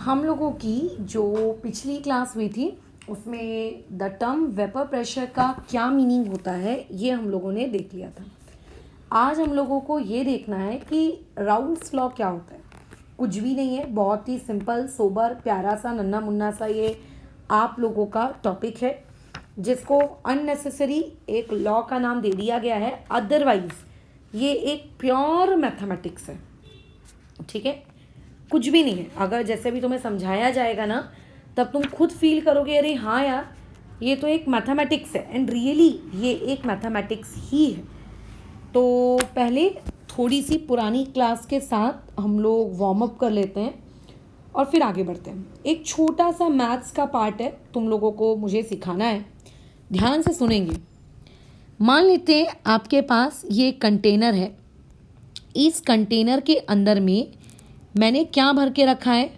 हम लोगों की जो पिछली क्लास हुई थी उसमें द टर्म वेपर प्रेशर का क्या मीनिंग होता है ये हम लोगों ने देख लिया था। आज हम लोगों को ये देखना है कि राउल्स लॉ क्या होता है। कुछ भी नहीं है, बहुत ही सिंपल सोबर प्यारा सा नन्ना मुन्ना सा ये आप लोगों का टॉपिक है जिसको अननेसेसरी एक लॉ का नाम दे दिया गया है। अदरवाइज ये एक प्योर मैथमेटिक्स है, ठीक है, कुछ भी नहीं है। अगर जैसे भी तुम्हें समझाया जाएगा ना तब तुम खुद फील करोगे अरे हाँ यार ये तो एक मैथमेटिक्स है, एंड रियली ये एक मैथमेटिक्स ही है। तो पहले थोड़ी सी पुरानी क्लास के साथ हम लोग वार्म अप कर लेते हैं और फिर आगे बढ़ते हैं। एक छोटा सा मैथ्स का पार्ट है, तुम लोगों को मुझे सिखाना है, ध्यान से सुनेंगे। मान लेते हैं आपके पास ये कंटेनर है, इस कंटेनर के अंदर में मैंने क्या भर के रखा है,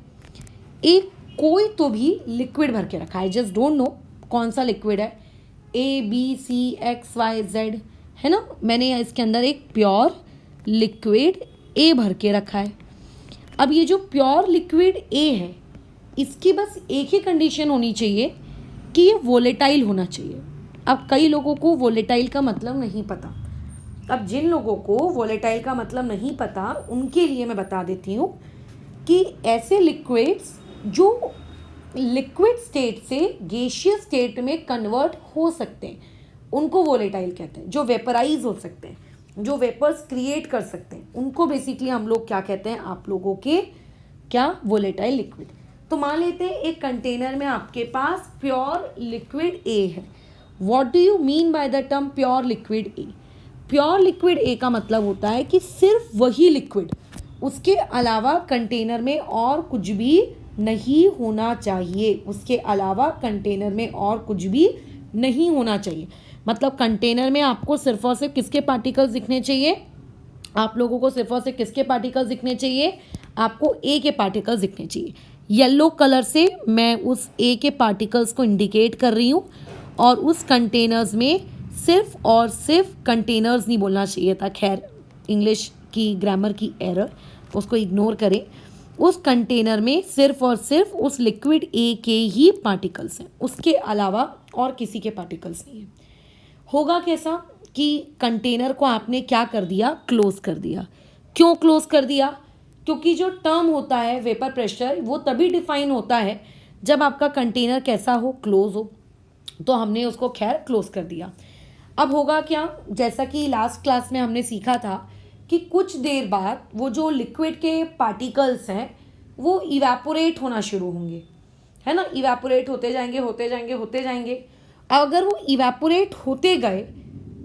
एक कोई तो भी लिक्विड भर के रखा है। जस्ट डोंट नो कौन सा लिक्विड है, ABCXYZ है ना। मैंने इसके अंदर एक प्योर लिक्विड A भर के रखा है। अब ये जो प्योर लिक्विड A है इसकी बस एक ही कंडीशन होनी चाहिए कि ये वोलेटाइल होना चाहिए। अब कई लोगों को वोलेटाइल का मतलब नहीं पता। अब जिन लोगों को वोलेटाइल का मतलब नहीं पता उनके लिए मैं बता देती हूँ कि ऐसे लिक्विड्स जो लिक्विड स्टेट से गैसियस स्टेट में कन्वर्ट हो सकते हैं उनको वोलेटाइल कहते हैं। जो वेपराइज हो सकते हैं, जो वेपर्स क्रिएट कर सकते हैं, उनको बेसिकली हम लोग क्या कहते हैं, आप लोगों के क्या, वोलेटाइल लिक्विड। तो मान लेते हैं एक कंटेनर में आपके पास प्योर लिक्विड A है। What do you mean by the term pure liquid A? Pure liquid A का मतलब होता है कि सिर्फ वही लिक्विड, उसके अलावा कंटेनर में और कुछ भी नहीं होना चाहिए। उसके अलावा कंटेनर में और कुछ भी नहीं होना चाहिए। मतलब कंटेनर में आपको सिर्फ और सिर्फ किसके पार्टिकल्स दिखने चाहिए, आप लोगों को सिर्फ और सिर्फ किसके पार्टिकल्स दिखने चाहिए, आपको A के पार्टिकल्स दिखने चाहिए। येलो कलर से मैं उस A के पार्टिकल्स को इंडिकेट कर रही हूँ और उस कंटेनर्स में सिर्फ और सिर्फ कंटेनर्स नहीं बोलना चाहिए था, खैर इंग्लिश की ग्रामर की एरर, उसको इग्नोर करें। उस कंटेनर में सिर्फ और सिर्फ उस लिक्विड A के ही पार्टिकल्स हैं, उसके अलावा और किसी के पार्टिकल्स नहीं हैं। होगा कैसा कि कंटेनर को आपने क्या कर दिया, क्लोज कर दिया। क्यों क्लोज कर दिया? क्योंकि जो टर्म होता है वेपर प्रेशर वो तभी डिफाइन होता है जब आपका कंटेनर कैसा हो, क्लोज हो। तो हमने उसको खैर क्लोज कर दिया। अब होगा क्या, जैसा कि लास्ट क्लास में हमने सीखा था कि कुछ देर बाद वो जो लिक्विड के पार्टिकल्स हैं वो इवेपोरेट होना शुरू होंगे, है ना। इवेपोरेट होते जाएंगे होते जाएंगे होते जाएंगे। अब अगर वो इवेपोरेट होते गए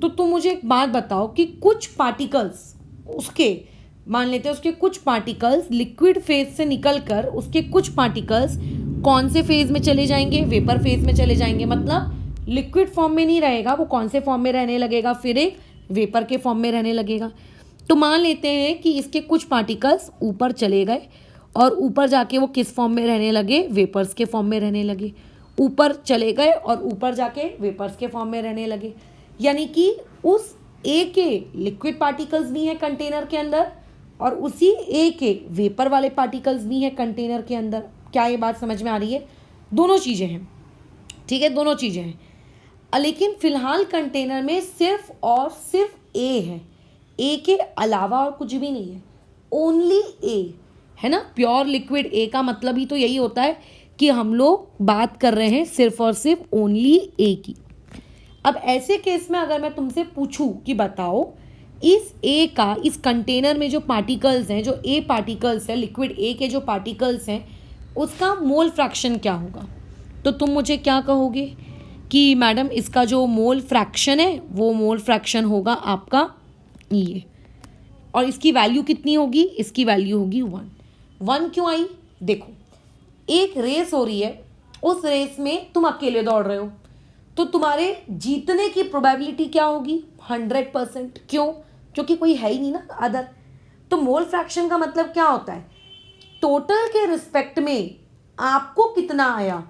तो तुम मुझे एक बात बताओ कि कुछ पार्टिकल्स उसके, मान लेते हैं उसके कुछ पार्टिकल्स लिक्विड फेज से निकलकर उसके कुछ पार्टिकल्स कौन से फेज में चले जाएंगे, वेपर फेज में चले जाएंगे। मतलब लिक्विड फॉर्म में नहीं रहेगा, वो कौन से फॉर्म में रहने लगेगा, फिर एक वेपर के फॉर्म में रहने लगेगा। तो मान लेते हैं कि इसके कुछ पार्टिकल्स ऊपर चले गए और ऊपर जाके वो किस फॉर्म में रहने लगे, वेपर्स के फॉर्म में रहने लगे। ऊपर चले गए और ऊपर जाके वेपर्स के फॉर्म में रहने लगे। यानी कि उस A के लिक्विड पार्टिकल्स भी हैं कंटेनर के अंदर और उसी A के वेपर वाले पार्टिकल्स भी हैं कंटेनर के अंदर। क्या ये बात समझ में आ रही है? दोनों चीज़ें हैं, ठीक है, दोनों चीज़ें हैं। लेकिन फिलहाल कंटेनर में सिर्फ और सिर्फ A है, A के अलावा और कुछ भी नहीं है, ओनली A है ना। प्योर लिक्विड A का मतलब ही तो यही होता है कि हम लोग बात कर रहे हैं सिर्फ और सिर्फ ओनली A की। अब ऐसे केस में अगर मैं तुमसे पूछूं कि बताओ इस A का, इस कंटेनर में जो पार्टिकल्स हैं, जो A पार्टिकल्स है, लिक्विड A के जो पार्टिकल्स हैं, उसका मोल फ्रैक्शन क्या होगा, तो तुम मुझे क्या कहोगे कि मैडम इसका जो मोल फ्रैक्शन है वो मोल फ्रैक्शन होगा आपका ये, और इसकी वैल्यू कितनी होगी, इसकी वैल्यू होगी 1। 1 क्यों आई? देखो एक रेस हो रही है, उस रेस में तुम अकेले दौड़ रहे हो तो तुम्हारे जीतने की प्रोबेबिलिटी क्या होगी, 100%। क्यों? क्योंकि कोई है ही नहीं ना अदर। तो मोल फ्रैक्शन का मतलब क्या होता है, टोटल के रिस्पेक्ट में आपको कितना आया,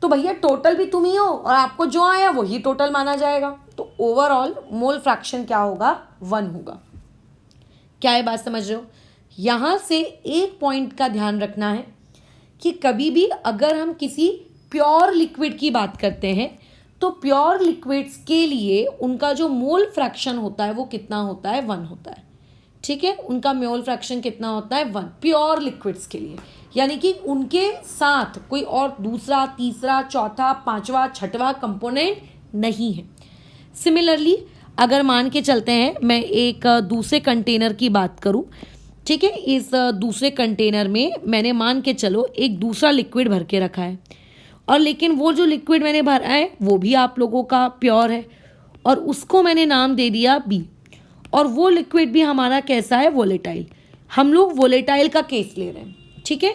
तो भैया टोटल भी तुम ही हो और आपको जो आया वही टोटल माना जाएगा। तो ओवरऑल मोल फ्रैक्शन क्या होगा, 1 होगा। क्या ये बात समझ रहे हो? यहाँ से एक पॉइंट का ध्यान रखना है कि कभी भी अगर हम किसी प्योर लिक्विड की बात करते हैं तो प्योर लिक्विड्स के लिए उनका जो मोल फ्रैक्शन होता है वो कितना होता है, 1 होता है। ठीक है, उनका मोल फ्रैक्शन कितना होता है, 1 प्योर लिक्विड्स के लिए। यानी कि उनके साथ कोई और दूसरा, तीसरा, चौथा, पांचवा, छठवां कंपोनेंट नहीं है। सिमिलरली अगर मान के चलते हैं मैं एक दूसरे कंटेनर की बात करूं, ठीक है, इस दूसरे कंटेनर में मैंने मान के चलो एक दूसरा लिक्विड भर के रखा है, और लेकिन वो जो लिक्विड मैंने भरा है वो भी आप लोगों का प्योर है, और उसको मैंने नाम दे दिया बी, और वो लिक्विड भी हमारा कैसा है, वोलेटाइल। हम लोग वोलेटाइल का केस ले रहे हैं, ठीक है,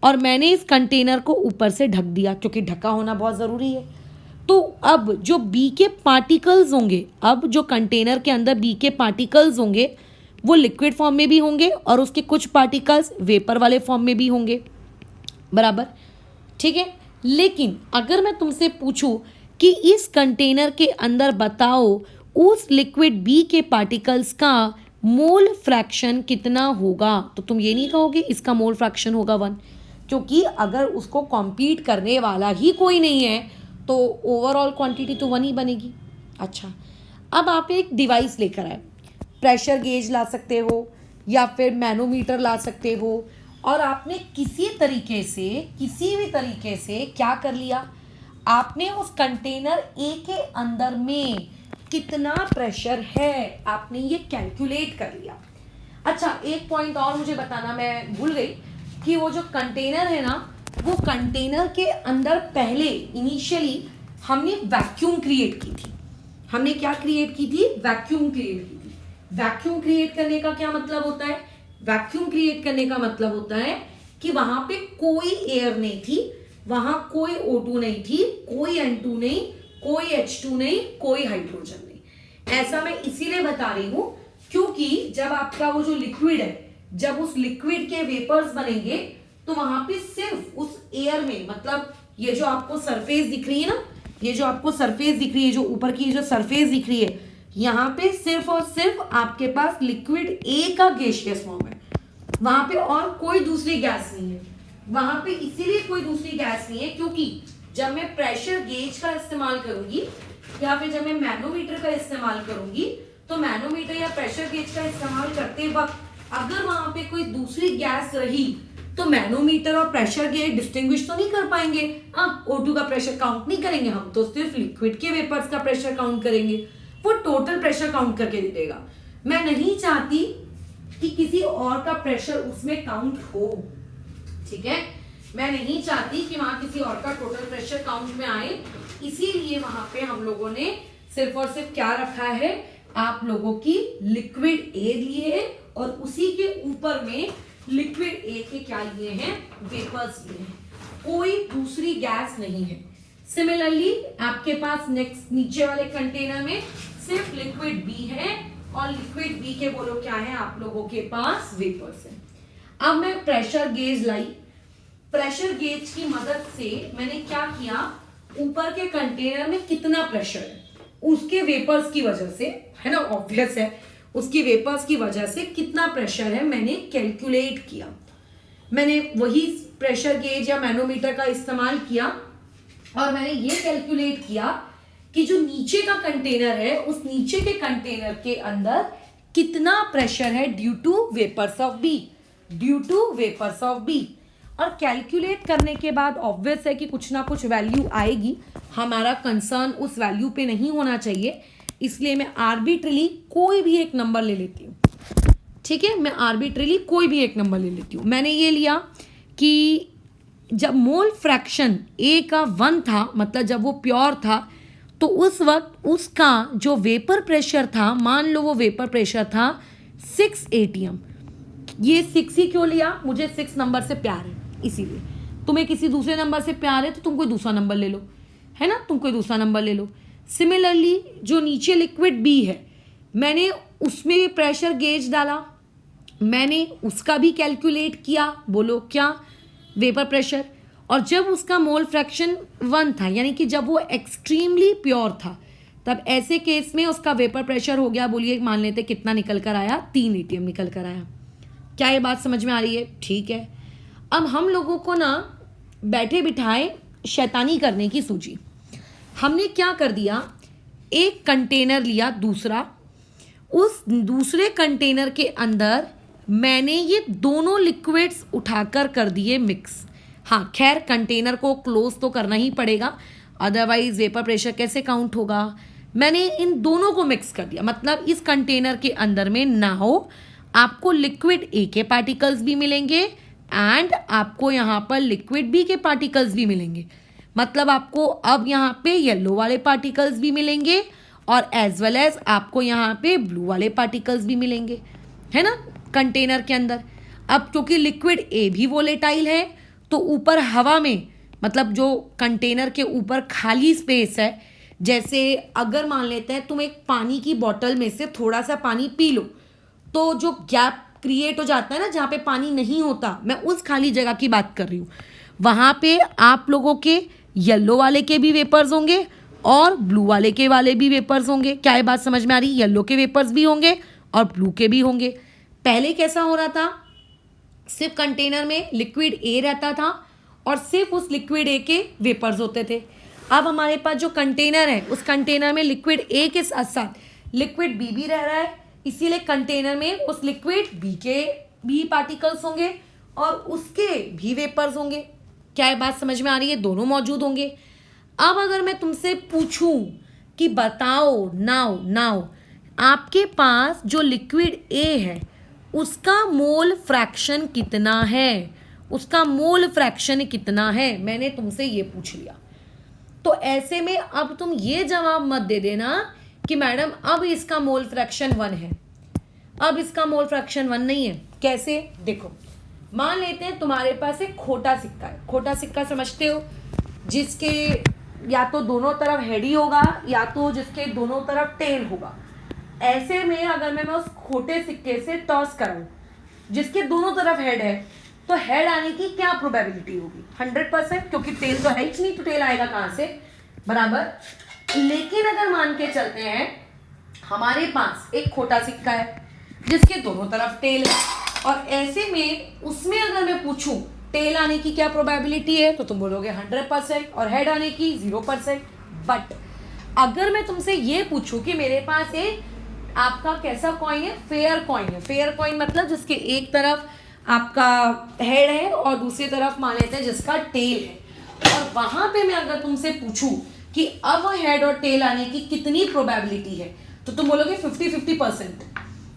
और मैंने इस कंटेनर को ऊपर से ढक दिया क्योंकि ढका होना बहुत ज़रूरी है। तो अब जो बी के पार्टिकल्स होंगे, अब जो कंटेनर के अंदर बी के पार्टिकल्स होंगे वो लिक्विड फॉर्म में भी होंगे और उसके कुछ पार्टिकल्स वेपर वाले फॉर्म में भी होंगे, बराबर, ठीक है। लेकिन अगर मैं तुमसे पूछूं कि इस कंटेनर के अंदर बताओ उस लिक्विड बी के पार्टिकल्स का मोल फ्रैक्शन कितना होगा, तो तुम ये नहीं कहोगे इसका मोल फ्रैक्शन होगा 1, क्योंकि अगर उसको कॉम्पीट करने वाला ही कोई नहीं है तो ओवरऑल क्वांटिटी तो 1 ही बनेगी। अच्छा, अब आप एक डिवाइस लेकर आए, प्रेशर गेज ला सकते हो या फिर मैनोमीटर ला सकते हो, और आपने किसी भी तरीके से क्या कर लिया, आपने उस कंटेनर ए के अंदर में कितना प्रेशर है आपने ये कैलकुलेट कर लिया। अच्छा, एक पॉइंट और मुझे बताना मैं भूल गई कि वो जो कंटेनर है ना, वो कंटेनर के अंदर पहले इनिशियली हमने वैक्यूम क्रिएट की थी। हमने क्या क्रिएट की थी, वैक्यूम क्रिएट की थी। वैक्यूम क्रिएट करने का क्या मतलब होता है, वैक्यूम क्रिएट करने का मतलब होता है कि वहां पे कोई एयर नहीं थी, वहां कोई O2 नहीं थी, कोई N2 नहीं, कोई H2 नहीं, कोई हाइड्रोजन नहीं। ऐसा मैं इसीलिए बता रही हूं क्योंकि जब आपका वो जो लिक्विड है, जब उस लिक्विड के वेपर्स बनेंगे तो वहां पे सिर्फ उस एयर में, मतलब ये जो आपको सरफेस दिख रही है ना, ये जो आपको सरफेस दिख रही है, जो ऊपर की जो सरफेस दिख रही है, यहाँ पे सिर्फ और सिर्फ आपके पास लिक्विड ए का गैसियस फॉर्म है, वहां पे और कोई दूसरी गैस नहीं है। वहां पे इसीलिए कोई दूसरी गैस नहीं है क्योंकि जब मैं प्रेशर गेज का इस्तेमाल करूंगी या फिर जब मैं मैनोमीटर का इस्तेमाल करूंगी, तो मैनोमीटर या प्रेशर गेज का इस्तेमाल करते वक्त अगर वहां पे कोई दूसरी गैस रही तो मैनोमीटर और प्रेशर गेज डिस्टिंग्विश तो नहीं कर पाएंगे। O2 का प्रेशर काउंट नहीं करेंगे, हम तो सिर्फ लिक्विड के वेपर्स का प्रेशर काउंट करेंगे, वो टोटल प्रेशर काउंट करके दे देगा। मैं नहीं चाहती कि किसी और का प्रेशर उसमें काउंट हो, ठीक है, मैं नहीं चाहती कि वहां किसी और का टोटल प्रेशर काउंट में आए, इसीलिए वहां पे हम लोगों ने सिर्फ और सिर्फ क्या रखा है, आप लोगों की लिक्विड ए लिए है और उसी के ऊपर में लिक्विड ए के क्या लिए हैं, वेपर्स लिए हैं, कोई दूसरी गैस नहीं है। सिमिलरली आपके पास नेक्स्ट नीचे वाले कंटेनर में सिर्फ लिक्विड बी है और लिक्विड बी के बोलो क्या है, आप लोगों के पास वेपर्स है। अब मैं प्रेशर गेज लाई, प्रेशर गेज की मदद से मैंने क्या किया, ऊपर के कंटेनर में कितना प्रेशर है उसके वेपर्स की वजह से, है ना, ऑब्वियस है, उसकी वेपर्स की वजह से कितना प्रेशर है मैंने कैलकुलेट किया। मैंने वही प्रेशर गेज या मैनोमीटर का इस्तेमाल किया और मैंने ये कैलकुलेट किया कि जो नीचे का कंटेनर है उस नीचे के कंटेनर के अंदर कितना प्रेशर है due to vapours of B, due to vapours of B. और कैलकुलेट करने के बाद ऑब्वियस है कि कुछ ना कुछ वैल्यू आएगी, हमारा कंसर्न उस वैल्यू पे नहीं होना चाहिए, इसलिए मैं आर्बिट्रली कोई भी एक नंबर ले लेती हूँ, ठीक है, मैं आर्बिट्रली कोई भी एक नंबर ले लेती हूँ। मैंने ये लिया कि जब मोल फ्रैक्शन ए का 1 था, मतलब जब वो प्योर था, तो उस वक्त उसका जो वेपर प्रेशर था, मान लो वो वेपर प्रेशर था 6 atm। ये 6 ही क्यों लिया, मुझे 6 नंबर से प्यार है, इसीलिए। तुम्हें किसी दूसरे नंबर से प्यार है तो तुम कोई दूसरा नंबर ले लो, है ना, तुम कोई दूसरा नंबर ले लो। सिमिलरली जो नीचे लिक्विड बी है, मैंने उसमें भी प्रेशर गेज डाला, मैंने उसका भी कैलकुलेट किया, बोलो क्या, वेपर प्रेशर, और जब उसका मोल फ्रैक्शन 1 था, यानी कि जब वो एक्सट्रीमली प्योर था, तब ऐसे केस में उसका वेपर प्रेशर हो गया, बोलिए मान लेते कितना निकल कर आया, 3 atm निकल कर आया। क्या ये बात समझ में आ रही है, ठीक है। अब हम लोगों को ना बैठे बिठाए शैतानी करने की सूझी। हमने क्या कर दिया, एक कंटेनर लिया दूसरा, उस दूसरे कंटेनर के अंदर मैंने ये दोनों लिक्विड्स उठाकर कर दिए मिक्स। हाँ खैर कंटेनर को क्लोज तो करना ही पड़ेगा, अदरवाइज वेपर प्रेशर कैसे काउंट होगा। मैंने इन दोनों को मिक्स कर दिया, मतलब इस कंटेनर के अंदर में नाउ आपको लिक्विड ए के पार्टिकल्स भी मिलेंगे एंड आपको यहाँ पर लिक्विड बी के पार्टिकल्स भी मिलेंगे। मतलब आपको अब यहाँ पे येलो वाले पार्टिकल्स भी मिलेंगे और एज वेल एज आपको यहाँ पे ब्लू वाले पार्टिकल्स भी मिलेंगे, है ना, कंटेनर के अंदर। अब क्योंकि लिक्विड ए भी वोलेटाइल है तो ऊपर हवा में, मतलब जो कंटेनर के ऊपर खाली स्पेस है, जैसे अगर मान लेते हैं तुम एक पानी की बोतल में से थोड़ा सा पानी पी लो तो जो गैप क्रिएट हो जाता है ना जहाँ पे पानी नहीं होता, मैं उस खाली जगह की बात कर रही हूँ। वहाँ पे आप लोगों के येलो वाले के भी वेपर्स होंगे और ब्लू वाले भी वेपर्स होंगे। क्या ये बात समझ में आ रही? येलो के वेपर्स भी होंगे और ब्लू के भी होंगे। पहले कैसा हो रहा था, सिर्फ कंटेनर में लिक्विड ए रहता था और सिर्फ उस लिक्विड ए के वेपर्स होते थे। अब हमारे पास जो कंटेनर है उस कंटेनर में लिक्विड ए के साथ साथ लिक्विड बी भी रह रहा है, इसीलिए कंटेनर में उस लिक्विड बी के भी पार्टिकल्स होंगे और उसके भी वेपर्स होंगे। क्या ये बात समझ में आ रही है? दोनों मौजूद होंगे। अब अगर मैं तुमसे पूछूं कि बताओ नाउ आपके पास जो लिक्विड ए है उसका मोल फ्रैक्शन कितना है, उसका मोल फ्रैक्शन कितना है, मैंने तुमसे ये पूछ लिया। तो ऐसे में अब तुम ये जवाब मत दे देना कि मैडम अब इसका मोल फ्रैक्शन 1 है, अब इसका मोल फ्रैक्शन 1 नहीं है। कैसे? देखो, मान लेते हैं तुम्हारे पास एक खोटा सिक्का है। खोटा सिक्का समझते हो, जिसके या तो दोनों तरफ हेड ही होगा या तो जिसके दोनों तरफ टेल होगा। ऐसे में अगर मैं उस खोटे सिक्के से टॉस कराऊं जिसके दोनों तरफ हेड है, तो हेड आने की क्या प्रोबेबिलिटी होगी? 100%, क्योंकि टेल तो है ही नहीं, तो टेल आएगा कहां से? बराबर। लेकिन अगर मान के चलते हैं हमारे पास एक खोटा सिक्का है जिसके दोनों तरफ टेल है, और ऐसे में उसमें अगर मैं पूछूं टेल आने की क्या प्रोबेबिलिटी है, तो तुम बोलोगे 100% और हेड आने की 0%। बट अगर मैं तुमसे ये पूछूं कि मेरे पास एक आपका कैसा कॉइन है, फेयर कॉइन है। फेयर कॉइन मतलब जिसके एक तरफ आपका हेड है और दूसरी तरफ मान लेते हैं जिसका टेल है, और वहां पे मैं अगर तुमसे पूछूं कि अब हेड और टेल आने की कितनी प्रोबेबिलिटी है, तो तुम बोलोगे 50-50%।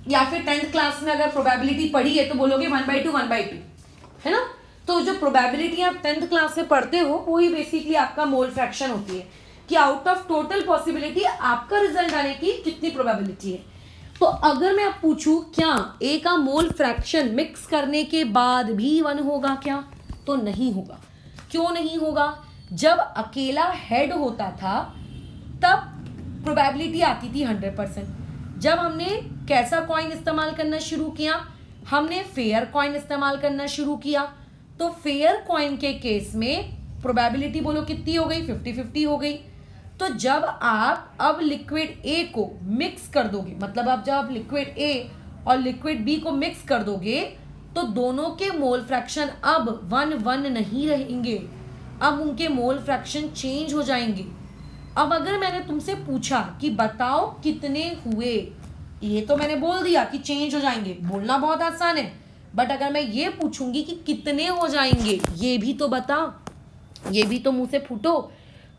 या फिर 10th क्लास में अगर प्रोबेबिलिटी पढ़ी है तो बोलोगे 1/2 1/2, है ना। तो जो प्रोबेबिलिटी आप 10th क्लास में पढ़ते हो वही बेसिकली आपका मोल फ्रैक्शन होती है कि आउट ऑफ टोटल पॉसिबिलिटी आपका रिजल्ट आने की कितनी प्रोबेबिलिटी है। तो अगर मैं आप पूछूं क्या ए का मोल फ्रैक्शन मिक्स करने के बाद भी 1 होगा क्या, तो नहीं होगा। क्यों नहीं होगा? जब अकेला हेड होता था तब प्रोबेबिलिटी आती थी 100%। जब हमने कैसा कॉइन इस्तेमाल करना शुरू किया, हमने फेयर कॉइन इस्तेमाल करना शुरू किया, तो फेयर कॉइन के केस में प्रोबेबिलिटी बोलो कितनी हो गई? 50-50 हो गई। तो जब आप अब लिक्विड ए को मिक्स कर दोगे, मतलब अब जब लिक्विड ए और लिक्विड बी को मिक्स कर दोगे, तो दोनों के मोल फ्रैक्शन अब 1-1 नहीं रहेंगे, अब उनके मोल फ्रैक्शन चेंज हो जाएंगे। अब अगर मैंने तुमसे पूछा कि बताओ कितने हुए, ये तो मैंने बोल दिया कि चेंज हो जाएंगे, बोलना बहुत आसान है। बट अगर मैं ये पूछूंगी कि कितने हो जाएंगे, ये भी तो बता, ये भी तो मुंह से फूटो,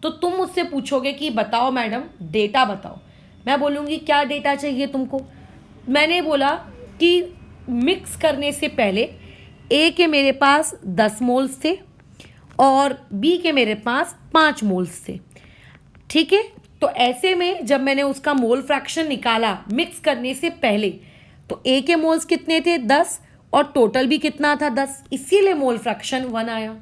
तो तुम मुझसे पूछोगे कि बताओ मैडम डेटा बताओ। मैं बोलूँगी क्या डेटा चाहिए तुमको? मैंने बोला कि मिक्स करने से पहले ए के मेरे पास 10 मोल्स थे और बी के मेरे पास 5 मोल्स थे, ठीक है। तो ऐसे में जब मैंने उसका मोल फ्रैक्शन निकाला मिक्स करने से पहले, तो ए के मोल्स कितने थे? 10, और टोटल भी कितना था? 10, इसीलिए मोल फ्रैक्शन 1 आया।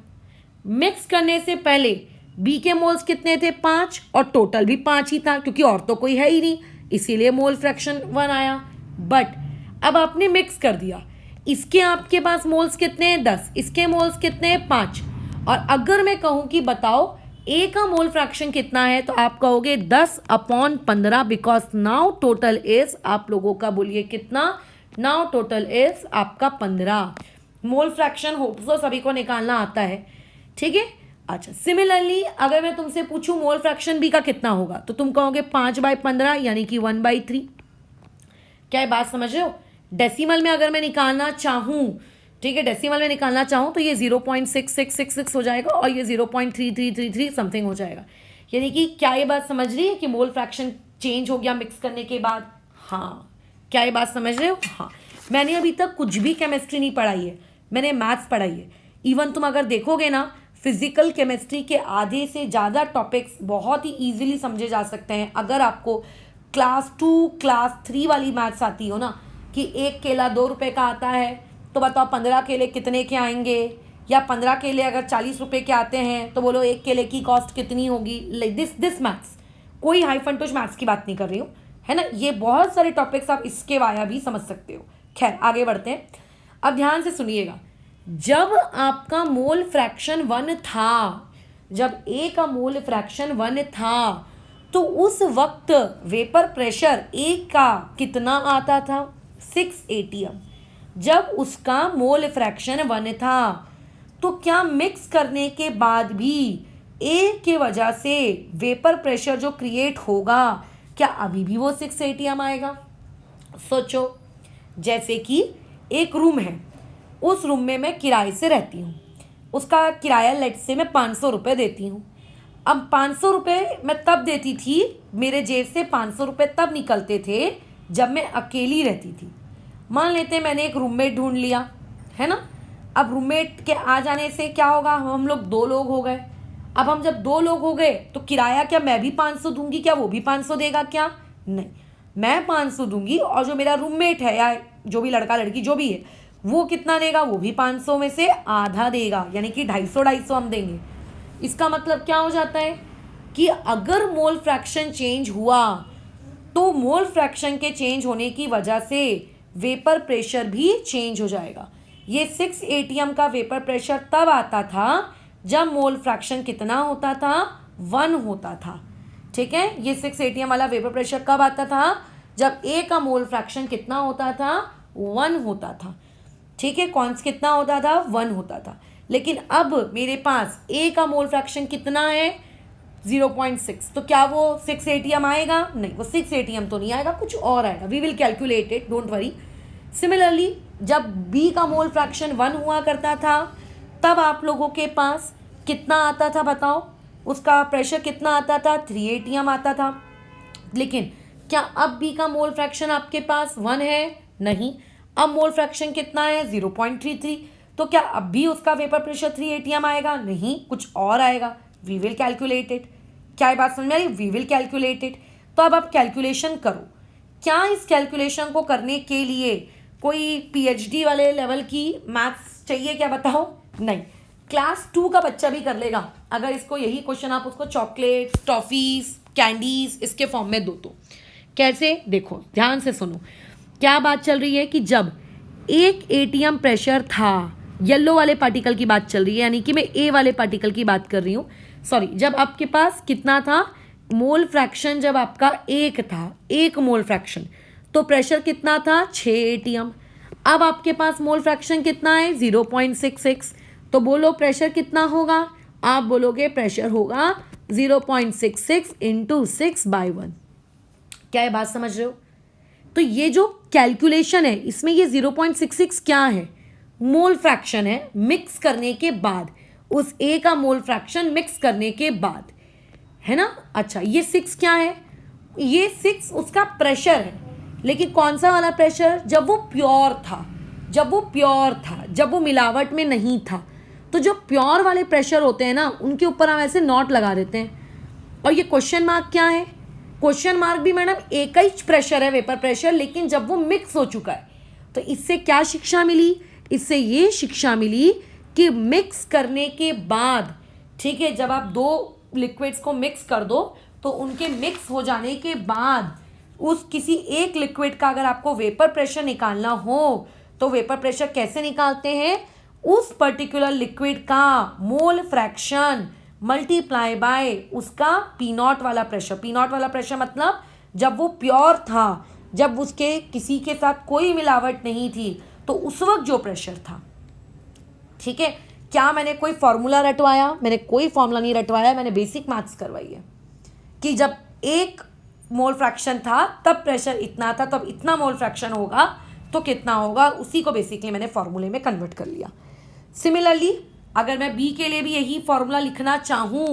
मिक्स करने से पहले बी के मोल्स कितने थे? 5, और टोटल भी 5 ही था क्योंकि और तो कोई है ही नहीं, इसीलिए मोल फ्रैक्शन 1 आया। बट अब आपने मिक्स कर दिया, इसके आपके पास मोल्स कितने हैं? 10, इसके मोल्स कितने हैं? 5। और अगर मैं कहूँ कि बताओ ए का मोल फ्रैक्शन कितना है, तो आप कहोगे 10/15, बिकॉज नाउ टोटल इज, आप लोगों का बोलिए कितना? नाउ टोटल इज आपका 15। मोल फ्रैक्शन होप सो सभी को निकालना आता है। ठीक है। अच्छा, सिमिलरली अगर मैं तुमसे पूछूं मोल फ्रैक्शन बी का कितना होगा, तो तुम कहोगे 5/15 यानी कि 1/3। क्या ये बात समझ रहे हो? डेसिमल में अगर मैं निकालना चाहूं, ठीक है, डेसिमल में निकालना चाहूं तो ये 0.6666 हो जाएगा और ये 0.3333 समथिंग हो जाएगा। यानी कि क्या ये बात समझ रही है कि मोल फ्रैक्शन चेंज हो गया मिक्स करने के बाद? हाँ, क्या ये बात समझ रहे हो? हाँ। मैंने अभी तक कुछ भी केमिस्ट्री नहीं पढ़ाई है, मैंने मैथ्स पढ़ाई है। इवन तुम अगर देखोगे ना, फिजिकल केमिस्ट्री के आधे से ज़्यादा टॉपिक्स बहुत ही ईजिली समझे जा सकते हैं अगर आपको क्लास 2 क्लास 3 वाली मैथ्स आती हो ना, कि एक केला 2 रुपये का आता है, तो बताओ 15 केले कितने के आएंगे, या 15 केले अगर 40 रुपये के आते हैं तो बोलो एक केले की कॉस्ट कितनी होगी। दिस मैथ्स, कोई हाई फंटोश मैथ्स की बात नहीं कर रही हूँ, है ना। ये बहुत सारे टॉपिक्स आप इसके वाया भी समझ सकते हो। खैर आगे बढ़ते हैं। अब ध्यान से सुनिएगा, जब आपका मोल फ्रैक्शन 1 था, जब ए का मोल फ्रैक्शन 1 था, तो उस वक्त वेपर प्रेशर ए का कितना आता था? 6 atm। जब उसका मोल फ्रैक्शन 1 था, तो क्या मिक्स करने के बाद भी ए के वजह से वेपर प्रेशर जो क्रिएट होगा, क्या अभी भी वो 6 atm आएगा? सोचो, जैसे कि एक रूम है, उस रूम में मैं किराए से रहती हूँ, उसका किराया लेट से मैं 500 रुपये देती हूँ। अब 500 रुपये मैं तब देती थी, मेरे जेब से 500 रुपये तब निकलते थे जब मैं अकेली रहती थी। मान लेते मैंने एक रूममेट ढूंढ लिया, है ना। अब रूममेट के आ जाने से क्या होगा, हम लोग 2 लोग हो गए। अब हम जब 2 लोग हो गए तो किराया क्या मैं भी 500 दूंगी, क्या वो भी 500 देगा? क्या नहीं, मैं 500 दूंगी और जो मेरा रूममेट है या जो भी लड़का लड़की जो भी है वो कितना देगा? वो भी 500 में से आधा देगा, यानी कि 250 हम देंगे। इसका मतलब क्या हो जाता है कि अगर मोल फ्रैक्शन चेंज हुआ तो मोल फ्रैक्शन के चेंज होने की वजह से वेपर प्रेशर भी चेंज हो जाएगा। ये 6 atm का वेपर प्रेशर तब आता था जब मोल फ्रैक्शन कितना होता था? 1 होता था। ठीक है, ये 6 atm वाला वेपर प्रेशर कब आता था? जब ए का मोल फ्रैक्शन कितना होता था? 1 होता था। ठीक है, कौन कितना होता था? 1 होता था। लेकिन अब मेरे पास ए का मोल फ्रैक्शन कितना है? 0.6। तो क्या वो 6 atm आएगा? नहीं, वो 6 atm तो नहीं आएगा, कुछ और आएगा। We will calculate it, don't worry. Similarly जब बी का मोल फ्रैक्शन 1 हुआ करता था, तब आप लोगों के पास कितना आता था बताओ? उसका प्रेशर कितना आता था? 3 atm आता था। लेकिन क्या अब बी का मोल फ्रैक्शन आपके पास 1 है? नहीं, अब मोल फ्रैक्शन कितना है? 0.33। तो क्या अब भी उसका वेपर प्रेशर 3 atm आएगा? नहीं, कुछ और आएगा। We will calculate it. क्या ये बात समझ में आ रही? We will calculate it. तो अब आप कैलकुलेशन करो। क्या इस कैलकुलेशन को करने के लिए कोई पीएचडी वाले लेवल की मैथ्स चाहिए क्या? बताओ। नहीं, क्लास 2 का बच्चा भी कर लेगा अगर इसको यही क्वेश्चन आप उसको चॉकलेट्स, टॉफीज, कैंडीज इसके फॉर्म में दो तो। कैसे? देखो ध्यान से सुनो, क्या बात चल रही है कि जब 1 atm प्रेशर था, येलो वाले पार्टिकल की बात चल रही है, यानी कि मैं ए वाले पार्टिकल की बात कर रही हूँ। सॉरी, जब आपके पास कितना था मोल फ्रैक्शन? जब आपका 1 था, 1 मोल फ्रैक्शन, तो प्रेशर कितना था? 6 atm। अब आपके पास मोल फ्रैक्शन कितना है? 0.66। तो बोलो प्रेशर कितना होगा? आप बोलोगे प्रेशर होगा 0.66 इंटू 6/1। क्या ये बात समझ रहे हो? तो ये जो कैलकुलेशन है इसमें ये 0.66 क्या है? मोल फ्रैक्शन है मिक्स करने के बाद, उस ए का मोल फ्रैक्शन मिक्स करने के बाद, है ना। अच्छा, ये 6 क्या है? ये 6 उसका प्रेशर है। लेकिन कौन सा वाला प्रेशर? जब वो प्योर था, जब वो प्योर था, जब वो मिलावट में नहीं था। तो जो प्योर वाले प्रेशर होते हैं ना, उनके ऊपर हम ऐसे नॉट लगा देते हैं। और ये क्वेश्चन मार्क क्या है? क्वेश्चन मार्क भी मैडम एक ही प्रेशर है, वेपर प्रेशर, लेकिन जब वो मिक्स हो चुका है। तो इससे क्या शिक्षा मिली? इससे ये शिक्षा मिली कि मिक्स करने के बाद, ठीक है, जब आप 2 लिक्विड्स को मिक्स कर दो तो उनके मिक्स हो जाने के बाद उस किसी एक लिक्विड का अगर आपको वेपर प्रेशर निकालना हो तो वेपर प्रेशर कैसे निकालते हैं? उस पर्टिकुलर लिक्विड का मोल फ्रैक्शन मल्टीप्लाई बाय उसका P0 वाला प्रेशर। P0 वाला प्रेशर मतलब जब वो प्योर था, जब उसके किसी के साथ कोई मिलावट नहीं थी, तो उस वक्त जो प्रेशर था। ठीक है, क्या मैंने कोई फॉर्मूला रटवाया? मैंने कोई फॉर्मूला नहीं रटवाया, मैंने बेसिक मैथ्स करवाई है कि जब 1 मोल फ्रैक्शन था तब प्रेशर इतना था, तब इतना मोल फ्रैक्शन होगा तो कितना होगा, उसी को बेसिकली मैंने फॉर्मूले में कन्वर्ट कर लिया। सिमिलरली अगर मैं बी के लिए भी यही फॉर्मूला लिखना चाहूँ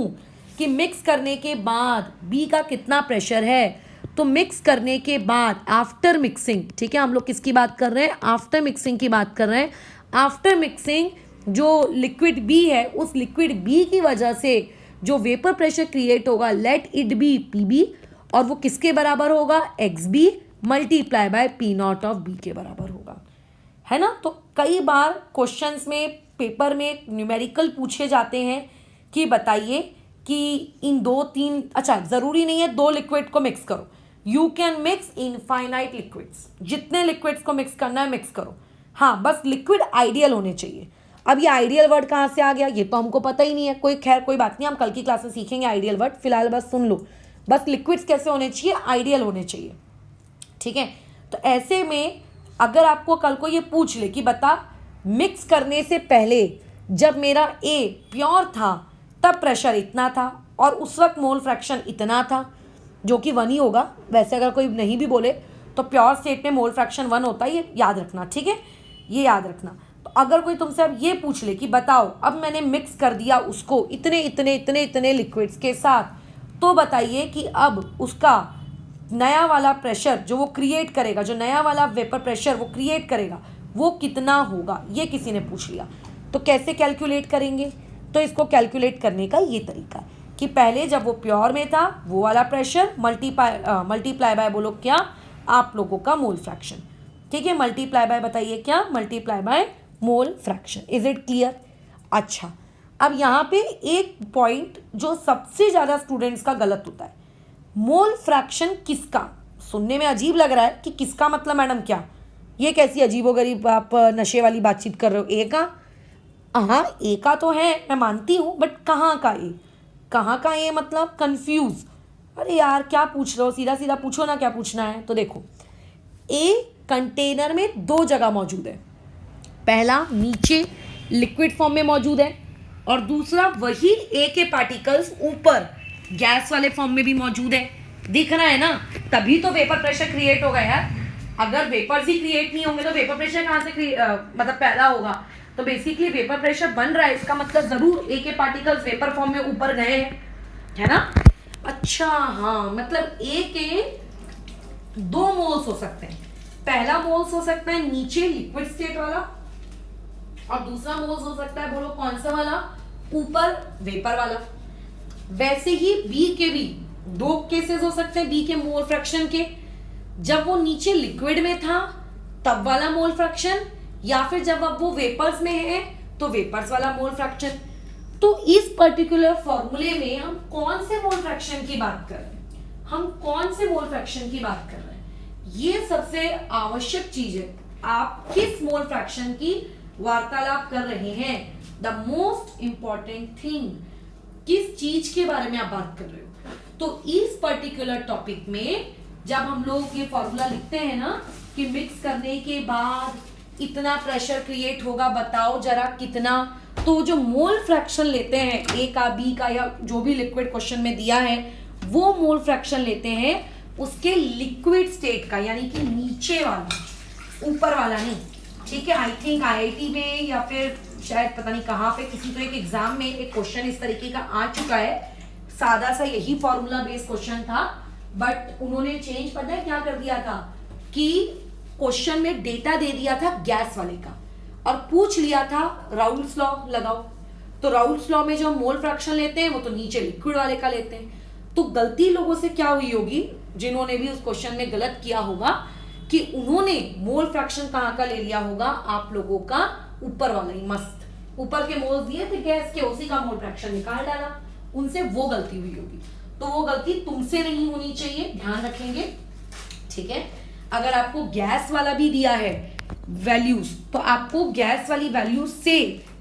कि मिक्स करने के बाद बी का कितना प्रेशर है, तो मिक्स करने के बाद आफ्टर मिक्सिंग, ठीक है, हम लोग किसकी बात कर रहे हैं? आफ्टर मिक्सिंग की बात कर रहे हैं। आफ्टर मिक्सिंग जो लिक्विड बी है, उस लिक्विड बी की वजह से जो वेपर प्रेशर क्रिएट होगा, let it be P B, और वो किसके बराबर होगा? X B multiply by P nought of B के बराबर होगा, है ना। तो कई बार क्वेश्चंस में, पेपर में न्यूमेरिकल पूछे जाते हैं कि बताइए कि इन 2-3, अच्छा ज़रूरी नहीं है 2 लिक्विड को मिक्स करो, you can mix infinite liquids, जितने लिक्विड्स को मिक्स करना है मिक्स करो। हाँ, बस लिक्विड आइडियल होने चाहिए। अब ये आइडियल वर्ड कहाँ से आ गया, ये तो हमको पता ही नहीं है। कोई खैर कोई बात नहीं, हम कल की क्लास में सीखेंगे आइडियल वर्ड, फिलहाल बस सुन लो, बस लिक्विड्स कैसे होने चाहिए? आइडियल होने चाहिए, ठीक है। तो ऐसे में अगर आपको कल को ये पूछ ले कि बता मिक्स करने से पहले जब मेरा ए प्योर था तब प्रेशर इतना था और उस वक्त मोल फ्रैक्शन इतना था, जो कि 1 ही होगा। वैसे अगर कोई नहीं भी बोले तो प्योर स्टेट में मोल फ्रैक्शन 1 होता है, ये याद रखना, ठीक है, ये याद रखना। तो अगर कोई तुमसे अब ये पूछ ले कि बताओ अब मैंने मिक्स कर दिया उसको इतने इतने इतने इतने लिक्विड्स के साथ, तो बताइए कि अब उसका नया वाला प्रेशर जो वो क्रिएट करेगा, जो नया वाला वेपर प्रेशर वो क्रिएट करेगा, वो कितना होगा, ये किसी ने पूछ लिया। तो कैसे कैलकुलेट करेंगे? तो इसको कैलकुलेट करने का ये तरीका है कि पहले जब वो प्योर में था वो वाला प्रेशर मल्टीप्लाई बाय, बोलो क्या, आप लोगों का मोल फ्रैक्शन, ठीक है, मल्टीप्लाई बाय, बताइए क्या, multiply by mole fraction. Is it clear? अच्छा, अब यहाँ पे एक पॉइंट जो सबसे ज़्यादा स्टूडेंट्स का गलत होता है, मोल फ्रैक्शन किसका? सुनने में अजीब लग रहा है कि किसका मतलब मैडम क्या, ये कैसी अजीबोगरीब आप नशे वाली बातचीत कर रहे हो? ए का? हाँ, ए का तो है, मैं मानती हूँ, बट कहाँ का ए? कहाँ का ए मतलब कंफ्यूज? अरे यार क्या पूछ रहे हो, सीधा सीधा पूछो ना क्या पूछना है। तो देखो, ए कंटेनर में 2 जगह मौजूद है, पहला नीचे लिक्विड फॉर्म में मौजूद है और दूसरा वही ए के पार्टिकल्स ऊपर गैस वाले फॉर्म में भी मौजूद है। दिख रहा है ना, तभी तो वेपर प्रेशर क्रिएट होगा यार। अगर वेपर्स ही क्रिएट नहीं होंगे तो वेपर प्रेशर कहाँ से मतलब पैदा होगा? तो बेसिकली वेपर प्रेशर बन रहा है, इसका मतलब जरूर ए के पार्टिकल्स वेपर फॉर्म में ऊपर गए हैं, है ना। अच्छा हाँ, मतलब ए के 2 मोल्स हो सकते हैं। पहला मोल्स हो सकता है नीचे लिक्विड स्टेट वाला और दूसरा मोल्स हो सकता है, बोलो कौन सा वाला, ऊपर वेपर वाला। वैसे ही बी के भी 2 केसेस हो सकते हैं, बी के मोल फ्रैक्शन के, जब वो नीचे लिक्विड में था तब वाला मोल फ्रैक्शन, या फिर जब अब वो वेपर्स में है तो वेपर्स वाला मोल फ्रैक्शन। तो इस पर्टिकुलर फॉर्मूले में हम कौन से मोल फ्रैक्शन की बात कर रहे हैं, हम कौन से मोल फ्रैक्शन की बात कर रहे हैं, ये सबसे आवश्यक चीज है। आप किस मोल फ्रैक्शन की वार्तालाप कर रहे हैं, द मोस्ट इंपॉर्टेंट थिंग, किस चीज के बारे में आप बात कर रहे हो। तो इस पर्टिकुलर टॉपिक में जब हम लोग ये फॉर्मूला लिखते हैं ना कि मिक्स करने के बाद इतना प्रेशर क्रिएट होगा, बताओ जरा कितना, तो जो मोल फ्रैक्शन लेते हैं ए का, बी का, या जो भी लिक्विड क्वेश्चन में दिया है वो मोल फ्रैक्शन लेते हैं उसके लिक्विड स्टेट का, यानी कि नीचे वाला, ऊपर वाला नहीं, ठीक है। आई थिंक IIT में या फिर शायद पता नहीं कहाँ पे किसी तो एक एग्जाम में एक क्वेश्चन इस तरीके का आ चुका है, सादा सा यही फॉर्मूला बेस्ड क्वेश्चन था, बट उन्होंने चेंज पता है क्या कर दिया था कि क्वेश्चन में डेटा दे दिया था गैस वाले का और पूछ लिया था राउल्स लॉ लगाओ। तो राउल्स लॉ में जो हम मोल फ्रैक्शन लेते हैं वो तो नीचे लिक्विड वाले का लेते हैं। तो गलती लोगों से क्या हुई होगी, जिन्होंने भी उस क्वेश्चन में गलत किया होगा, कि उन्होंने मोल फ्रैक्शन कहाँ का ले लिया होगा, आप लोगों का ऊपर वाला ही, मस्त ऊपर के मोल दिए थे गैस के, उसी का मोल फ्रैक्शन निकाल डाला, उनसे वो गलती हुई होगी। तो वो गलती तुमसे नहीं होनी चाहिए, ध्यान रखेंगे, ठीक है। अगर आपको गैस वाला भी दिया है वैल्यूज, तो आपको गैस वाली वैल्यूज से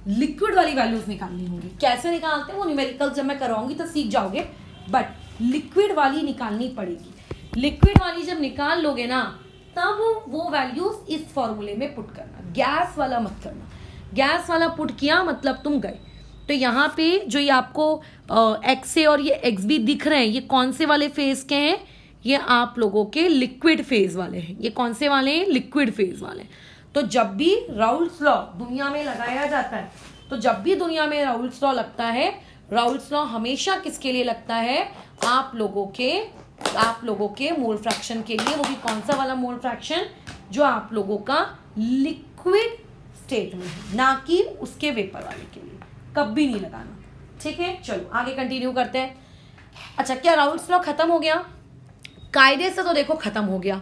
लिक्विड वाली वैल्यूज निकालनी होगी। कैसे निकालते हैं वो न्यूमेरिकल जब मैं करवाऊंगी तो सीख जाओगे, बट लिक्विड वाली निकालनी पड़ेगी। लिक्विड वाली जब निकाल लोगे ना, तब वो वैल्यूज इस फॉर्मूले में पुट करना, गैस वाला मत करना। गैस वाला पुट किया मतलब तुम गए। तो यहाँ पे जो ये आपको एक्स ए और ये एक्स बी दिख रहे हैं, ये कौन से वाले फेज के हैं? ये आप लोगों के लिक्विड फेज वाले हैं। ये कौन से वाले हैं? लिक्विड फेज वाले। तो जब भी राउल्स लॉ दुनिया में लगाया जाता है, तो जब भी दुनिया में राउल्स लॉ लगता है, राउल्स लॉ हमेशा किसके लिए लगता है? आप लोगों के मोल फ्रैक्शन के लिए। वो भी कौन सा वाला मोल फ्रैक्शन? जो आप लोगों का लिक्विड स्टेट में है, ना कि उसके वेपर वाले के लिए। कभी नहीं लगाना, ठीक है। चलो आगे कंटिन्यू करते हैं। अच्छा, क्या राउल्स लॉ खत्म हो गया? कायदे से तो देखो खत्म हो गया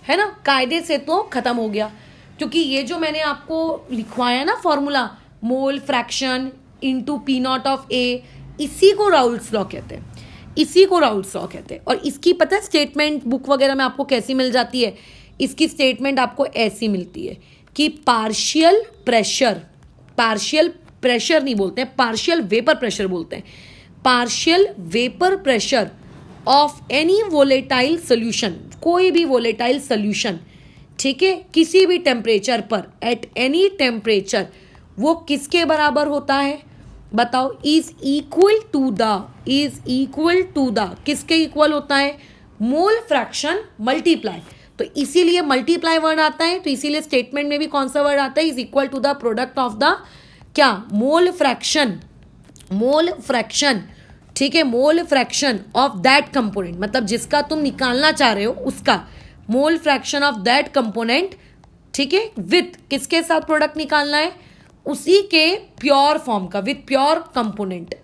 है ना, कायदे से तो खत्म हो गया, क्योंकि ये जो मैंने आपको लिखवाया ना formula, mole fraction into P nought of A, इसी को राउल्स लॉ कहते हैं, इसी को राउल्स लॉ कहते हैं। और इसकी पता है स्टेटमेंट बुक वगैरह में आपको कैसी मिल जाती है? इसकी स्टेटमेंट आपको ऐसी मिलती है कि पार्शियल प्रेशर नहीं बोलते हैं, पार्शियल वेपर प्रेशर बोलते हैं। Partial vapour pressure of any volatile solution, कोई भी वोलेटाइल सोल्यूशन, ठीक है, किसी भी टेम्परेचर पर, एट एनी टेम्परेचर, वो किसके बराबर होता है? बताओ। इज इक्वल टू द किसके इक्वल होता है? Mole fraction multiply. तो इसीलिए मल्टीप्लाई वर्ड आता है, तो इसीलिए स्टेटमेंट में भी कौन सा वर्ड आता है? Is equal to the product of the क्या? मोल फ्रैक्शन, ठीक है, mole fraction of that component, मतलब जिसका तुम निकालना चाह रहे हो उसका mole fraction of that component, ठीक है, विथ किसके साथ प्रोडक्ट निकालना है? उसी के प्योर फॉर्म का, with pure component,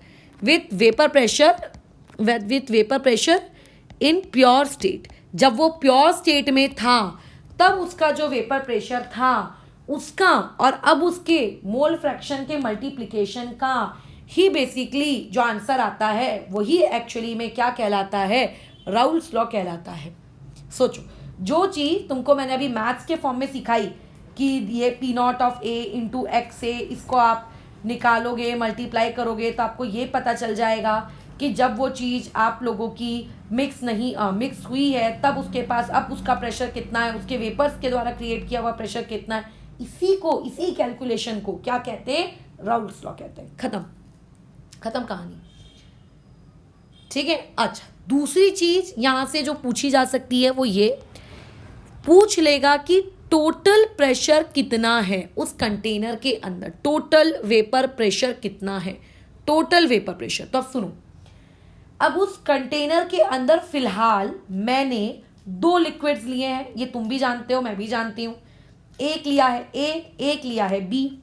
with vapour pressure in pure state. जब वो प्योर स्टेट में था तब उसका जो वेपर प्रेशर था उसका, और अब उसके मोल फ्रैक्शन के मल्टीप्लिकेशन का ही बेसिकली जो आंसर आता है वही एक्चुअली में क्या कहलाता है? राउल्स लॉ कहलाता है। सोचो, जो चीज़ तुमको मैंने अभी मैथ्स के फॉर्म में सिखाई कि ये P nought of A into X A, इसको आप निकालोगे, मल्टीप्लाई करोगे तो आपको ये पता चल जाएगा कि जब वो चीज़ आप लोगों की मिक्स हुई है तब उसके पास अब उसका प्रेशर कितना है, उसके वेपर्स के द्वारा क्रिएट किया हुआ प्रेशर कितना है। इसी कैलकुलेशन को क्या कहते हैं? राउल्स लॉ कहते हैं। खत्म कहानी, ठीक है। अच्छा, दूसरी चीज यहां से जो पूछी जा सकती है वो ये पूछ लेगा कि टोटल प्रेशर कितना है उस कंटेनर के अंदर, टोटल वेपर प्रेशर कितना है, टोटल वेपर प्रेशर। तो अब सुनो, अब उस कंटेनर के अंदर फिलहाल मैंने 2 लिक्विड्स लिए हैं, ये तुम भी जानते हो, मैं भी जानती हूं। एक लिया है ए, एक लिया है बी।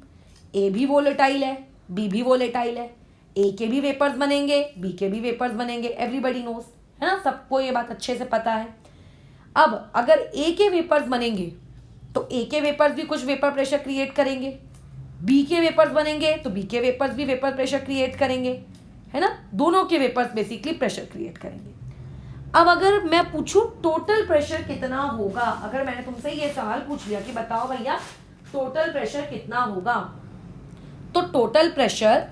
ए भी वोलेटाइल है, बी भी वोलेटाइल है। ए के भी वेपर्स बनेंगे, बी के भी वेपर्स बनेंगे, एवरीबडी नोस, है ना, सबको ये बात अच्छे से पता है। अब अगर ए के वेपर्स बनेंगे तो ए के वेपर्स भी कुछ वेपर प्रेशर क्रिएट करेंगे, बी के वेपर्स बनेंगे तो बी के वेपर्स भी वेपर प्रेशर क्रिएट करेंगे, है ना, दोनों के वेपर्स बेसिकली प्रेशर क्रिएट करेंगे। अब अगर मैं पूछूं टोटल प्रेशर कितना होगा, अगर मैंने तुमसे ये सवाल पूछ लिया कि बताओ भैया टोटल प्रेशर कितना होगा, तो टोटल प्रेशर,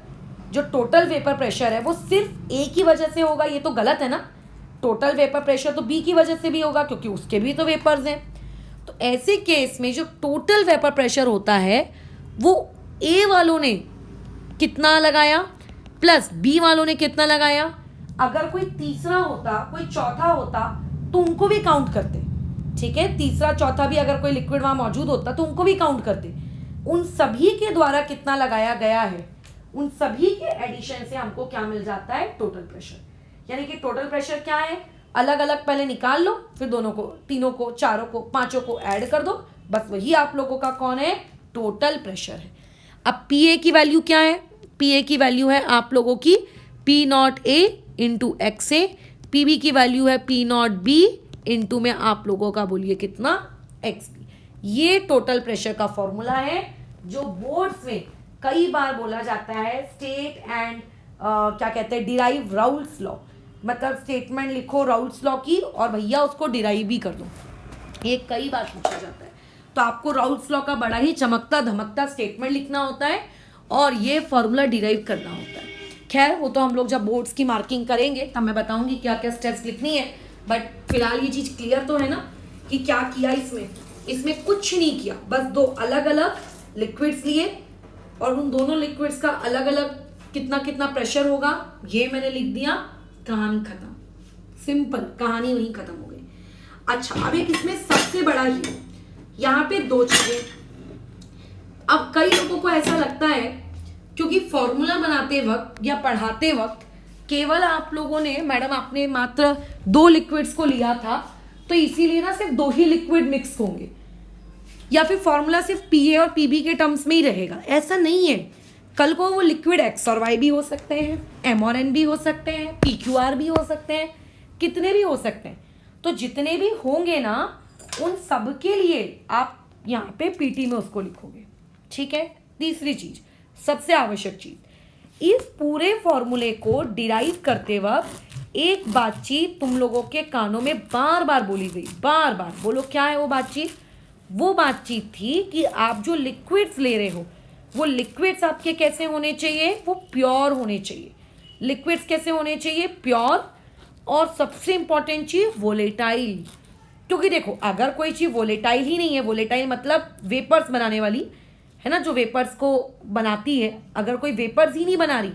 जो टोटल वेपर प्रेशर है वो सिर्फ ए की वजह से होगा, ये तो गलत है ना। टोटल वेपर प्रेशर तो बी की वजह से भी होगा क्योंकि उसके भी तो वेपर्स हैं। तो ऐसे केस में जो टोटल वेपर प्रेशर होता है वो ए वालों ने कितना लगाया प्लस बी वालों ने कितना लगाया। अगर कोई तीसरा होता, कोई चौथा होता तो उनको भी काउंट करते, ठीक है, तीसरा चौथा भी अगर कोई लिक्विड वहां मौजूद होता तो उनको भी काउंट करते। उन सभी के द्वारा कितना लगाया गया है, उन सभी के एडिशन से हमको क्या मिल जाता है? Total pressure. यानी कि टोटल प्रेशर क्या है, अलग अलग पहले निकाल लो, फिर दोनों को, तीनों को, चारों को, पांचों को ऐड कर दो, बस वही आप लोगों का कौन है? टोटल प्रेशर है। अब पी ए की वैल्यू क्या है? पी ए की वैल्यू है आप लोगों की P nought A into X A, P B की वैल्यू है पी नॉट बी इंटू में आप लोगों का बोलिए कितना? X B. ये टोटल प्रेशर का फॉर्मूला है जो बोर्ड्स में कई बार बोला जाता है स्टेट एंड क्या कहते हैं, डिराइव राउल्स लॉ। मतलब स्टेटमेंट लिखो राउल्स लॉ की और भैया उसको डिराइव भी कर दो, ये कई बार पूछा जाता है। तो आपको राउल्स लॉ का बड़ा ही चमकता धमकता स्टेटमेंट लिखना होता है और ये फॉर्मूला डिराइव करना होता है। खैर वो तो हम लोग जब बोर्ड्स की मार्किंग करेंगे तब मैं बताऊंगी क्या क्या स्टेप्स लिखनी है, बट फिलहाल ये चीज क्लियर तो है ना कि क्या किया इसमें कुछ नहीं किया, बस 2 अलग अलग लिक्विड्स लिए, और उन दोनों लिक्विड्स का अलग अलग कितना कितना प्रेशर होगा, ये मैंने लिख दिया, कहानी खत्म। सिंपल, कहानी वहीं खत्म हो गई। अच्छा, अब एक इसमें सबसे बड़ा ही, यहाँ पे दो चीजें। अब कई लोगों को ऐसा लगता है क्योंकि फॉर्मूला बनाते वक्त या पढ़ाते वक्त केवल आप लोगों ने, मैडम आपने मात्र 2 लिक्विड्स को लिया था तो इसीलिए ना सिर्फ 2 ही लिक्विड मिक्स होंगे, या फिर फॉर्मूला सिर्फ पीए और पीबी के टर्म्स में ही रहेगा। ऐसा नहीं है। कल को वो लिक्विड एक्स और वाई भी हो सकते हैं, एम और एन भी हो सकते हैं, पी क्यू आर भी हो सकते हैं, कितने भी हो सकते हैं। तो जितने भी होंगे ना, उन सब के लिए आप यहाँ पे पीटी में उसको लिखोगे। ठीक है। तीसरी चीज, सबसे आवश्यक चीज, इस पूरे फॉर्मूले को डिराइव करते वक्त एक बातचीत तुम लोगों के कानों में बार बार बोली गई, बार बार बोलो क्या है वो बातचीत। वो बातचीत थी कि आप जो लिक्विड्स ले रहे हो वो लिक्विड्स आपके कैसे होने चाहिए, वो प्योर होने चाहिए। लिक्विड्स कैसे होने चाहिए, प्योर, और सबसे इंपॉर्टेंट चीज वोलेटाइल। क्योंकि देखो अगर कोई चीज वोलेटाइल ही नहीं है, वोलेटाइल मतलब वेपर्स बनाने वाली है ना, जो वेपर्स को बनाती है, अगर कोई वेपर्स ही नहीं बना रही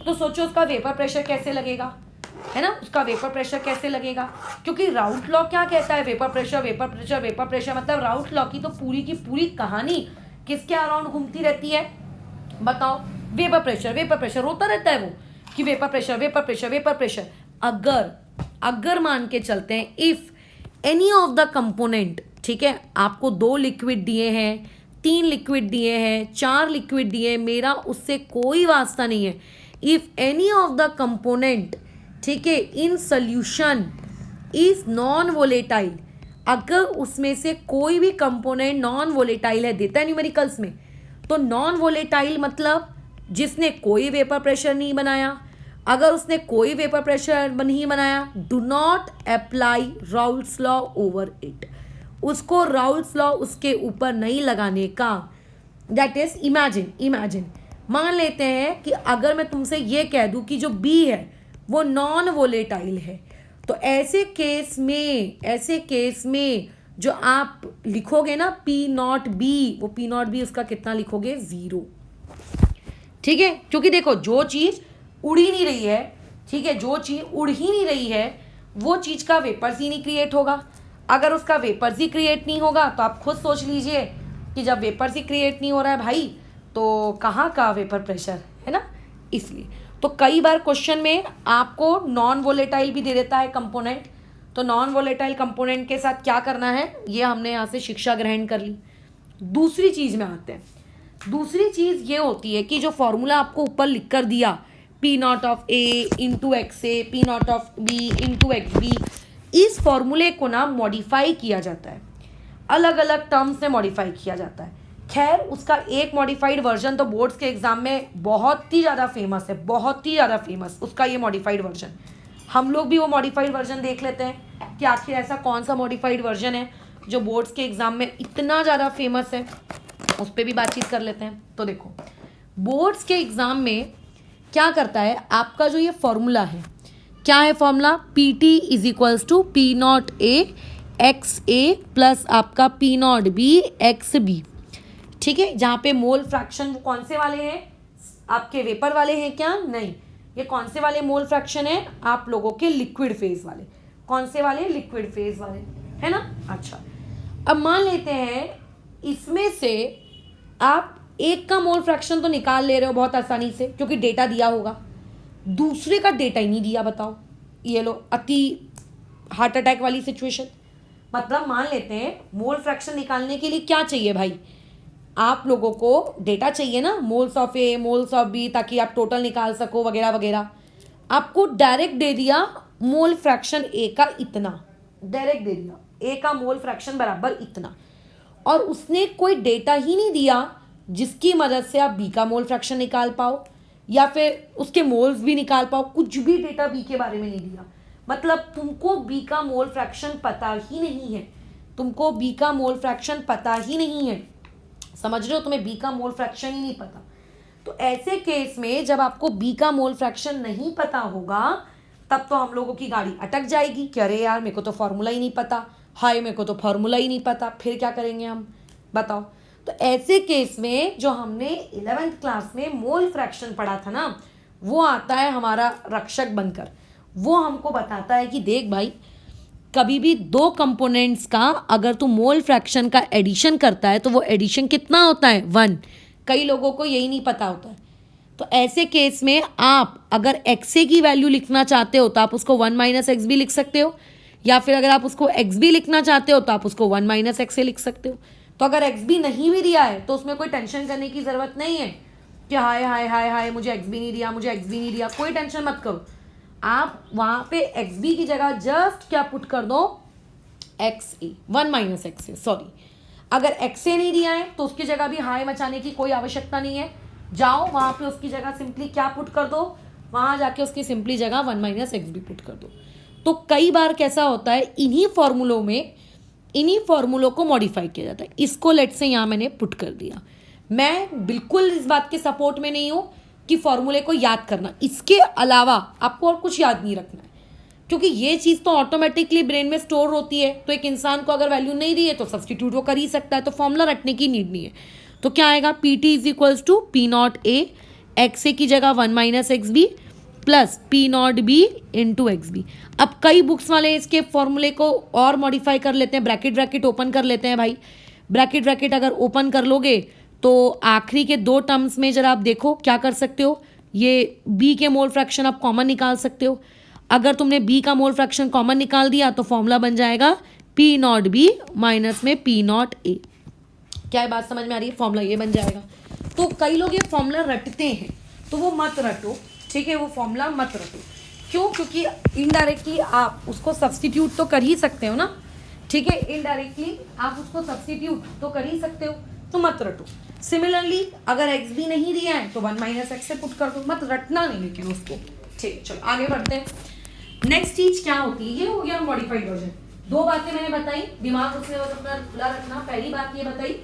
तो सोचो उसका वेपर प्रेशर कैसे लगेगा, है ना, उसका वेपर प्रेशर कैसे लगेगा। क्योंकि राउट लॉ क्या कहता है, vapour pressure vapour pressure vapour pressure, मतलब राउट लॉ की तो पूरी की पूरी कहानी किसके अराउंड घूमती रहती है, बताओ। वेपर प्रेशर होता रहता है वो, कि vapour pressure vapour pressure vapour pressure. अगर मान के चलते हैं if any of the component, ठीक है, आपको 2 लिक्विड दिए हैं, 3 लिक्विड दिए हैं, 4 लिक्विड दिए हैं, मेरा उससे कोई वास्ता नहीं है। If any of the component, ठीक है, in solution is non volatile, अगर उसमें से कोई भी कंपोनेंट नॉन वोलेटाइल है, देता है न्यूमेरिकल्स में, तो नॉन वोलेटाइल मतलब जिसने कोई वेपर प्रेशर नहीं बनाया। अगर उसने कोई वेपर प्रेशर नहीं बनाया, do not apply Raoult's law over it, उसको राउल्ट्स लॉ उसके ऊपर नहीं लगाने का। दैट इज, इमेजिन मान लेते हैं कि अगर मैं तुमसे ये कह दूं कि जो बी है वो नॉन वोलेटाइल है, तो ऐसे केस में जो आप लिखोगे ना पी नॉट बी, वो पी नॉट बी उसका कितना लिखोगे, 0। ठीक है। क्योंकि देखो जो चीज उड़ ही नहीं रही है, ठीक है, जो चीज उड़ ही नहीं रही है वो चीज का वेपर्स ही नहीं क्रिएट होगा। अगर उसका वेपर्स ही क्रिएट नहीं होगा तो आप खुद सोच लीजिए कि जब वेपर्स ही क्रिएट नहीं हो रहा है भाई, तो कहाँ का वेपर प्रेशर, है ना। इसलिए तो कई बार क्वेश्चन में आपको नॉन वोलेटाइल भी दे देता है कंपोनेंट, तो नॉन वोलेटाइल कंपोनेंट के साथ क्या करना है, ये हमने यहाँ से शिक्षा ग्रहण कर ली। दूसरी चीज में आते हैं। दूसरी चीज ये होती है कि जो फॉर्मूला आपको ऊपर लिख कर दिया, P nought of A into X A, P nought of B into X B, इस फॉर्मूले को ना मॉडिफाई किया जाता है, अलग अलग टर्म्स में मॉडिफाई किया जाता है। खैर उसका एक मॉडिफाइड वर्जन तो बोर्ड्स के एग्जाम में बहुत ही ज़्यादा फेमस है, बहुत ही ज़्यादा फेमस उसका ये मॉडिफाइड वर्जन। हम लोग भी वो मॉडिफाइड वर्जन देख लेते हैं कि आखिर ऐसा कौन सा मॉडिफाइड वर्जन है जो बोर्ड्स के एग्जाम में इतना ज़्यादा फेमस है, उस पर भी बातचीत कर लेते हैं। तो देखो बोर्ड्स के एग्जाम में क्या करता है, आपका जो ये फॉर्मूला है, क्या है formula, P T is equals to P nought A X A plus आपका P nought B X B. ठीक है। जहाँ पे मोल फ्रैक्शन वो कौन से वाले हैं, आपके वेपर वाले हैं क्या, नहीं, ये कौन से वाले मोल फ्रैक्शन है, आप लोगों के लिक्विड फेज वाले। कौन से वाले, लिक्विड फेज वाले, है ना। अच्छा, अब मान लेते हैं इसमें से आप एक का मोल फ्रैक्शन तो निकाल ले रहे हो बहुत आसानी से क्योंकि डेटा दिया होगा, दूसरे का डेटा ही नहीं दिया, बताओ। ये लो अति हार्ट अटैक वाली सिचुएशन। मतलब मान लेते हैं मोल फ्रैक्शन निकालने के लिए क्या चाहिए भाई, आप लोगों को डेटा चाहिए ना, moles of A moles of B, ताकि आप टोटल निकाल सको वगैरह वगैरह। आपको डायरेक्ट दे दिया मोल फ्रैक्शन ए का इतना, डायरेक्ट दे दिया ए का मोल फ्रैक्शन बराबर इतना, और उसने कोई डेटा ही नहीं दिया जिसकी मदद से आप बी का मोल फ्रैक्शन निकाल पाओ या फिर उसके मोल्स भी निकाल पाओ। कुछ भी डेटा बी के बारे में नहीं दिया, मतलब तुमको बी का मोल फ्रैक्शन पता ही नहीं है, तुमको बी का मोल फ्रैक्शन पता ही नहीं है, समझ रहे हो, तुम्हें बी का मोल फ्रैक्शन ही नहीं पता। तो ऐसे केस में जब आपको बी का मोल फ्रैक्शन नहीं पता होगा तब तो हम लोगों की गाड़ी अटक जाएगी कि अरे यार मेरे को तो फॉर्मूला ही नहीं पता, हाय मेरे को तो फॉर्मूला ही नहीं पता, फिर क्या करेंगे हम, बताओ। तो ऐसे केस में जो हमने 11th क्लास में मोल फ्रैक्शन पढ़ा था ना, वो आता है हमारा रक्षक बनकर। वो हमको बताता है कि देख भाई, कभी भी दो कंपोनेंट्स का अगर तू मोल फ्रैक्शन का एडिशन करता है तो वो एडिशन कितना होता है, 1। कई लोगों को यही नहीं पता होता है। तो ऐसे केस में आप अगर XA की वैल्यू लिखना चाहते हो तो आप उसको 1 माइनस एक्स भी लिख सकते हो, या फिर अगर आप उसको एक्स भी लिखना चाहते हो तो आप उसको 1 माइनस एक्स लिख सकते हो। तो अगर एक्स भी नहीं भी दिया है तो उसमें कोई टेंशन करने की ज़रूरत नहीं है कि हाय हाय हाय हाय मुझे एक्स भी नहीं दिया, मुझे एक्स भी नहीं दिया। कोई टेंशन मत करो, आप वहाँ पे एक्स बी की जगह जस्ट क्या पुट कर दो, एक्स ए, 1 माइनस एक्स ए, सॉरी। अगर एक्स ए नहीं दिया है तो उसकी जगह भी हाय मचाने की कोई आवश्यकता नहीं है। जाओ वहाँ पे उसकी जगह सिंपली क्या पुट कर दो, वहाँ जाके उसकी सिंपली जगह 1 माइनस एक्स भी पुट कर दो। तो कई बार कैसा होता है, इन्हीं फॉर्मूलों को मॉडिफाई किया जाता है। इसको लेट से यहाँ मैंने पुट कर दिया। मैं बिल्कुल इस बात के सपोर्ट में नहीं हूँ कि फॉर्मूले को याद करना, इसके अलावा आपको और कुछ याद नहीं रखना है, क्योंकि ये चीज़ तो ऑटोमेटिकली ब्रेन में स्टोर होती है। तो एक इंसान को अगर वैल्यू नहीं दी है तो सब्सटीट्यूट वो कर ही सकता है, तो फॉर्मूला रटने की नीड नहीं है। तो क्या आएगा, P T is equals to P nought A, X A की जगह 1 minus X B plus P nought B into X B. अब कई बुक्स वाले इसके फॉर्मूले को और मॉडिफाई कर लेते हैं, ब्रैकेट ओपन कर लेते हैं। भाई ब्रैकेट अगर ओपन कर लोगे तो आखिरी के 2 टर्म्स में जरा आप देखो क्या कर सकते हो, ये बी के मोल फ्रैक्शन आप कॉमन निकाल सकते हो। अगर तुमने बी का मोल फ्रैक्शन कॉमन निकाल दिया तो फॉर्मूला बन जाएगा पी नॉट बी माइनस में पी नॉट ए। क्या है बात समझ में आ रही है, फॉर्मूला ये बन जाएगा। तो कई लोग ये फॉर्मूला रटते हैं, तो वो मत रटो, ठीक है, वो फॉर्मूला मत रटो। क्यों? क्योंकि इनडायरेक्टली आप उसको सब्सटीट्यूट तो कर ही सकते हो ना, ठीक है, इनडायरेक्टली आप उसको सब्सटीट्यूट तो कर ही सकते हो, तो मत रटो। सिमिलरली अगर एक्स भी नहीं दिया है तो 1 माइनस एक्स से पुट कर दो, मत रटना नहीं लेकिन उसको। ठीक, चलो आगे बढ़ते हैं। नेक्स्ट चीज क्या होती है, ये हो गया मॉडिफाइड वर्जन। 2 बातें मैंने बताई, दिमाग उसमें अपना खुला रखना। पहली बात ये बताई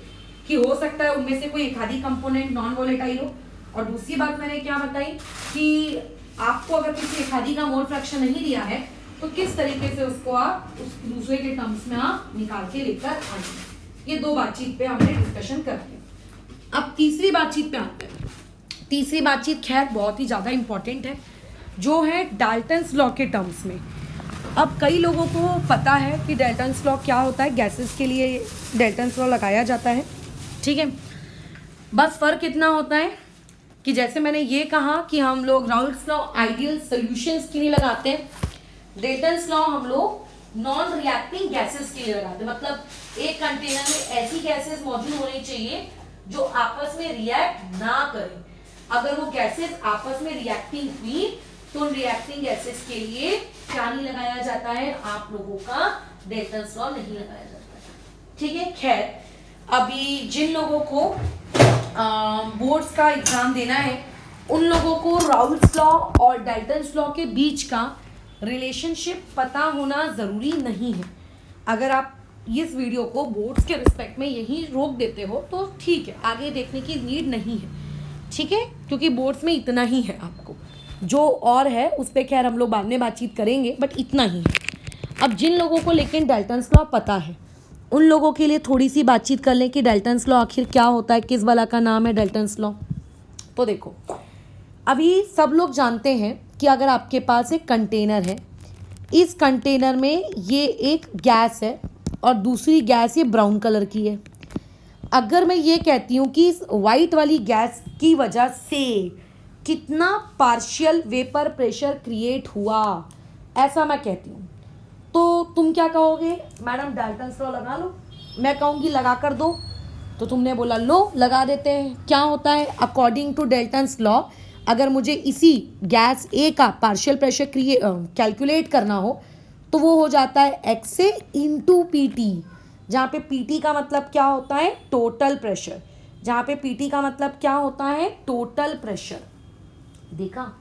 कि हो सकता है उनमें से कोई एक आधी कंपोनेंट नॉन वोलेटाइल हो, और दूसरी बात मैंने क्या बताई कि आपको अगर किसी एक आधी का मोल फ्रैक्शन नहीं दिया है तो किस तरीके से उसको आप उस दूसरे के टर्म्स में आप निकाल के लेकर आएंगे। ये 2 बातचीत पे हमने डिस्कशन कर लिया। अब तीसरी बातचीत पे आते हैं। तीसरी बातचीत खैर बहुत ही ज़्यादा इंपॉर्टेंट है, जो है डाल्टन्स लॉ के टर्म्स में। अब कई लोगों को पता है कि डाल्टन्स लॉ क्या होता है, गैसेस के लिए डाल्टन्स लॉ लगाया जाता है, ठीक है। बस फ़र्क इतना होता है कि जैसे मैंने ये कहा कि हम लोग राउल्स लॉ आइडियल सॉल्यूशंस के लिए लगाते हैं, डाल्टन्स लॉ हम लोग नॉन रिएक्टिंग गैसेस के लिए लगाते हैं। मतलब एक कंटेनर में ऐसी गैसेस मौजूद होनी चाहिए जो आपस में रिएक्ट ना करें। अगर वो गैसेस आपस में रिएक्टिंग हुई तो उन रिएक्टिंग गैसेस के लिए क्या नहीं लगाया जाता है, आप लोगों का डाल्टन्स लॉ नहीं लगाया जाता है, ठीक है। खैर, अभी जिन लोगों को बोर्ड्स का एग्जाम देना है उन लोगों को राउल्स लॉ और डाल्टन्स लॉ के बीच का रिलेशनशिप पता होना ज़रूरी नहीं है। अगर आप इस वीडियो को बोर्ड्स के रिस्पेक्ट में यहीं रोक देते हो तो ठीक है, आगे देखने की नीड नहीं है, ठीक है, क्योंकि बोर्ड्स में इतना ही है। आपको जो और है उस पर खैर हम लोग बाद में बातचीत करेंगे, बट इतना ही है। अब जिन लोगों को लेकिन डाल्टन्स लॉ पता है उन लोगों के लिए थोड़ी सी बातचीत कर लें कि डाल्टन्स लॉ आखिर क्या होता है, किस वाला का नाम है डाल्टन्स लॉ। तो देखो, अभी सब लोग जानते हैं कि अगर आपके पास एक कंटेनर है, इस कंटेनर में ये एक गैस है और दूसरी गैस ये ब्राउन कलर की है। अगर मैं ये कहती हूँ कि इस वाइट वाली गैस की वजह से कितना पार्शियल वेपर प्रेशर क्रिएट हुआ, ऐसा मैं कहती हूँ, तो तुम क्या कहोगे, मैडम डाल्टन्स लॉ लगा लो। मैं कहूँगी लगा कर दो, तो तुमने बोला लो लगा देते हैं। क्या होता है, अकॉर्डिंग टू डाल्टन्स लॉ, अगर मुझे इसी गैस ए का पार्शियल प्रेशर कैलकुलेट करना हो तो वो हो जाता है x A into P T, जहाँ पे पी टी का मतलब क्या होता है, टोटल प्रेशर, जहाँ पे पी टी का मतलब क्या होता है, टोटल प्रेशर। देखा,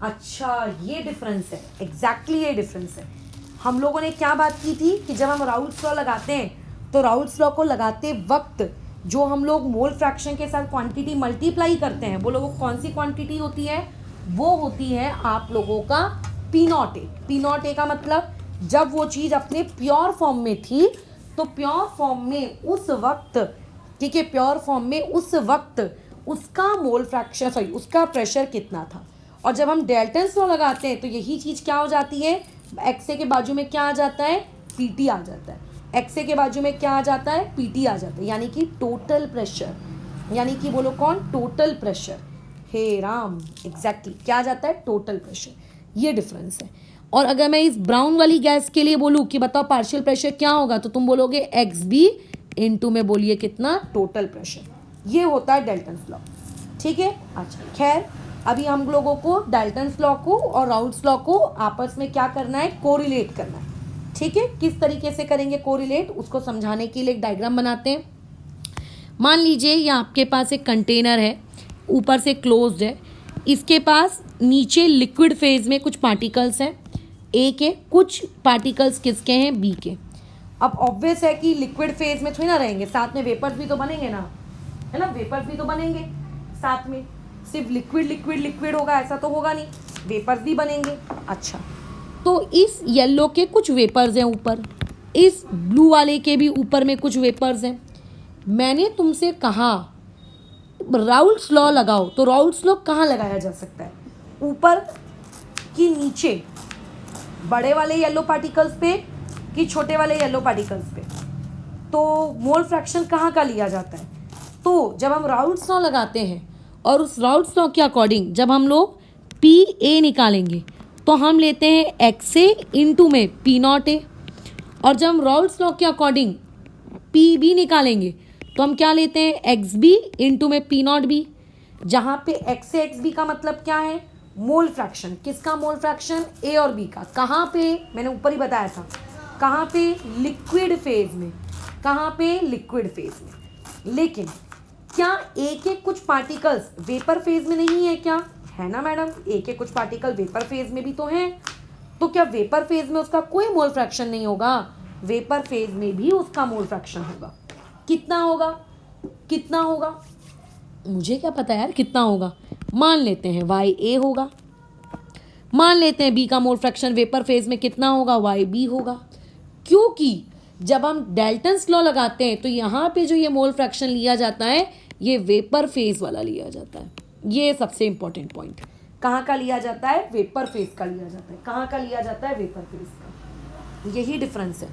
अच्छा ये डिफरेंस है, एग्जैक्टली ये डिफरेंस है। हम लोगों ने क्या बात की थी कि जब हम राउल्स लॉ लगाते हैं तो राउल्स लॉ को लगाते वक्त जो हम लोग मोल फ्रैक्शन के साथ क्वांटिटी मल्टीप्लाई करते हैं, बोलो वो कौन सी क्वांटिटी होती है, वो होती है आप लोगों का P nought A. P nought ए का मतलब जब वो चीज़ अपने प्योर फॉर्म में थी तो प्योर फॉर्म में उस वक्त ठीक है, प्योर फॉर्म में उस वक्त उसका मोल फ्रैक्शन उसका प्रेशर कितना था। और जब हम डाल्टन्स लॉ लगाते हैं तो यही चीज़ क्या हो जाती है, एक्सए के बाजू में क्या आ जाता है, पीटी आ जाता है। एक्सए के बाजू में क्या आ जाता है, पीटी आ जाता है, यानी कि टोटल प्रेशर, यानी कि बोलो कौन, टोटल प्रेशर। हे राम, एग्जैक्टली क्या आ जाता है, टोटल प्रेशर। ये डिफरेंस है। और अगर मैं इस ब्राउन वाली गैस के लिए बोलूँ कि बताओ पार्शियल प्रेशर क्या होगा, तो तुम बोलोगे एक्स बी इंटू में बोलिए कितना, टोटल प्रेशर। ये होता है डाल्टन्स लॉ। ठीक है, अच्छा खैर अभी हम लोगों को डाल्टन्स लॉ को और राउल्ट्स लॉ को आपस में क्या करना है, कोरिलेट करना है। ठीक है, किस तरीके से करेंगे कोरिलेट, उसको समझाने के लिए एक डायग्राम बनाते हैं। मान लीजिए ये आपके पास एक कंटेनर है, ऊपर से क्लोज्ड है, इसके पास नीचे लिक्विड फेज में कुछ पार्टिकल्स हैं, ए के, कुछ पार्टिकल्स किसके हैं, बी के। अब ऑब्वियस है कि लिक्विड फेज में थोड़ी ना रहेंगे, साथ में वेपर्स भी तो बनेंगे ना, है ना, वेपर्स भी तो बनेंगे साथ में। सिर्फ लिक्विड लिक्विड लिक्विड होगा ऐसा तो होगा नहीं, वेपर्स भी बनेंगे। अच्छा, तो इस येलो के कुछ वेपर्स हैं ऊपर, इस ब्लू वाले के भी ऊपर में कुछ वेपर्स हैं। मैंने तुमसे कहा राउल्ट्स लॉ लगाओ, तो राउल्ट्स लॉ कहाँ लगाया जा सकता है, ऊपर कि नीचे, बड़े वाले येलो पार्टिकल्स पे कि छोटे वाले येलो पार्टिकल्स पे। तो मोल फ्रैक्शन कहाँ का लिया जाता है, तो जब हम राउल्ट्स लॉ लगाते हैं और उस राउल्ट्स लॉ के अकॉर्डिंग जब हम लोग पी ए निकालेंगे तो हम लेते हैं एक्स ए इंटू में पी नॉट ए, और जब हम राउल्ट्स लॉ के अकॉर्डिंग पी बी निकालेंगे तो हम क्या लेते हैं, एक्स बी इंटू में पी नॉट बी, जहाँ पे एक्स ए एक्स बी का मतलब क्या है, मोल फ्रैक्शन। किसका मोल फ्रैक्शन, ए और बी का। कहाँ पे, मैंने ऊपर ही बताया था, कहाँ पे, लिक्विड फेज में, कहाँ पे, लिक्विड फेज में। लेकिन क्या ए के कुछ पार्टिकल्स वेपर फेज में नहीं है क्या, है ना मैडम, ए के कुछ पार्टिकल वेपर फेज में भी तो हैं। तो क्या वेपर फेज में उसका कोई मोल फ्रैक्शन नहीं होगा, वेपर फेज में भी उसका मोल फ्रैक्शन होगा। कितना होगा, कितना होगा, मुझे क्या पता यार कितना होगा। मान लेते हैं वाई ए होगा, मान लेते हैं बी का मोल फ्रैक्शन वेपर फेज में कितना होगा, वाई बी होगा। क्योंकि जब हम डाल्टन्स लॉ लगाते हैं तो यहाँ पे जो ये मोल फ्रैक्शन लिया जाता है ये वेपर फेज वाला लिया जाता है। ये सबसे इंपॉर्टेंट पॉइंट, कहाँ का लिया जाता है, वेपर फेज का लिया जाता है। कहाँ का लिया जाता है, वेपर फेज का। यही डिफरेंस है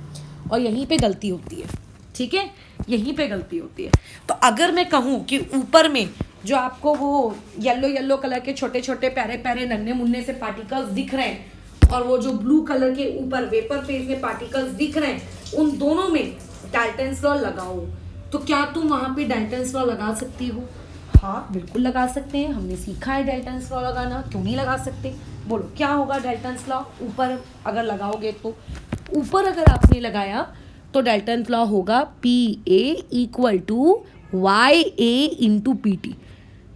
और यहीं पे गलती होती है। ठीक है, यहीं पे गलती होती है। तो अगर मैं कहूँ कि ऊपर में जो आपको वो येलो येलो कलर के छोटे छोटे प्यारे प्यारे नन्हे मुन्ने से पार्टिकल्स दिख रहे हैं और वो जो ब्लू कलर के ऊपर वेपर फेज में पार्टिकल्स दिख रहे हैं, उन दोनों में डाल्टन्स लॉ लगाओ, तो क्या तुम वहाँ पे डाल्टन्स लॉ लगा सकती हो? हाँ बिल्कुल लगा सकते हैं, हमने सीखा है डाल्टन्स लॉ लगाना, क्यों नहीं लगा सकते। बोलो क्या होगा डाल्टन्स लॉ ऊपर अगर लगाओगे तो, ऊपर अगर आपने लगाया तो डाल्टन्स लॉ होगा P A equal to Y A into P T.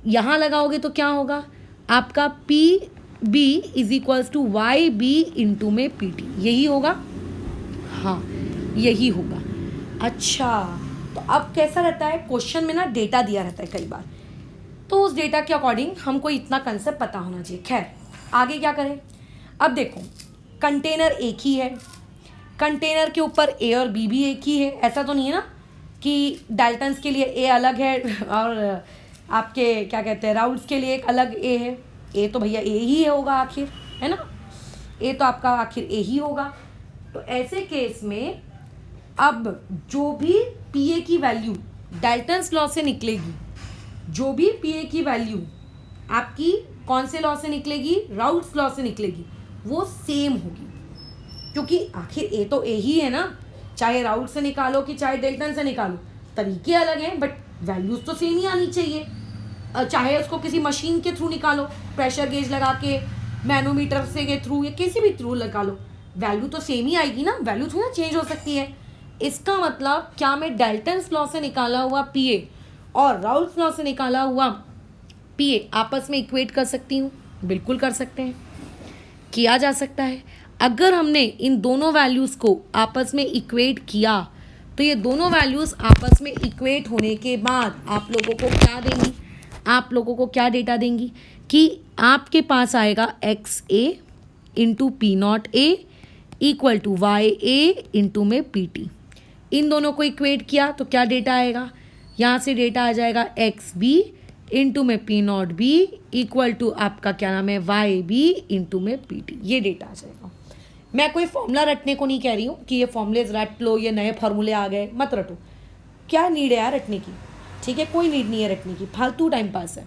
यहाँ लगाओगे तो क्या होगा आपका P B is equals to Y B into में पी टी, यही होगा, हाँ यही होगा। अच्छा, तो अब कैसा रहता है, क्वेश्चन में ना डेटा दिया रहता है कई बार, तो उस डेटा के अकॉर्डिंग हमको इतना कंसेप्ट पता होना चाहिए। खैर आगे क्या करें, अब देखो कंटेनर एक ही है, कंटेनर के ऊपर ए और बी भी एक ही है। ऐसा तो नहीं है ना कि डाल्टन्स के लिए ए अलग है और आपके क्या कहते हैं राउल्ट्स के लिए एक अलग ए है। ए तो भैया ए ही होगा आखिर, है ना, ए तो आपका आखिर ए ही होगा। तो ऐसे केस में अब जो भी पी ए की वैल्यू डाल्टन्स लॉ से निकलेगी, जो भी पी ए की वैल्यू आपकी कौन से लॉ से निकलेगी, राउल्ट्स लॉ से निकलेगी, वो सेम होगी। क्योंकि आखिर ए तो ए ही है ना, चाहे राउल्ट से निकालो कि चाहे डाल्टन से निकालो, तरीके अलग हैं बट वैल्यूज तो सेम ही आनी चाहिए। चाहे उसको किसी मशीन के थ्रू निकालो, प्रेशर गेज लगा के, मैनोमीटर से के थ्रू या किसी भी थ्रू निकालो, वैल्यू तो सेम ही आएगी ना, वैल्यू थोड़ी ना चेंज हो सकती है। इसका मतलब क्या मैं डाल्टन्स लॉ से निकाला हुआ पी ए और राउल्ट्स लॉ से निकाला हुआ पी ए आपस में इक्वेट कर सकती हूँ? बिल्कुल कर सकते हैं, किया जा सकता है। अगर हमने इन दोनों वैल्यूज़ को आपस में इक्वेट किया तो ये दोनों वैल्यूज़ आपस में इक्वेट होने के बाद आप लोगों को क्या देंगी, आप लोगों को क्या डेटा देंगी कि आपके पास आएगा X A into P nought A equal to Y A into में पी टी। इन दोनों को इक्वेट किया तो क्या डेटा आएगा, यहाँ से डेटा आ जाएगा एक्स बी इंटू में P nought B equal to आपका क्या नाम है वाई बी इंटू में पी टी, ये डेटा आ जाएगा। मैं कोई फॉर्मूला रटने को नहीं कह रही हूँ कि ये फॉर्मूलेज रट लो, ये नए फॉर्मूले आ गए, मत रटो। क्या नीड है यार रटने की, ठीक है, कोई नीड नहीं है रटने की, फालतू टाइम पास है।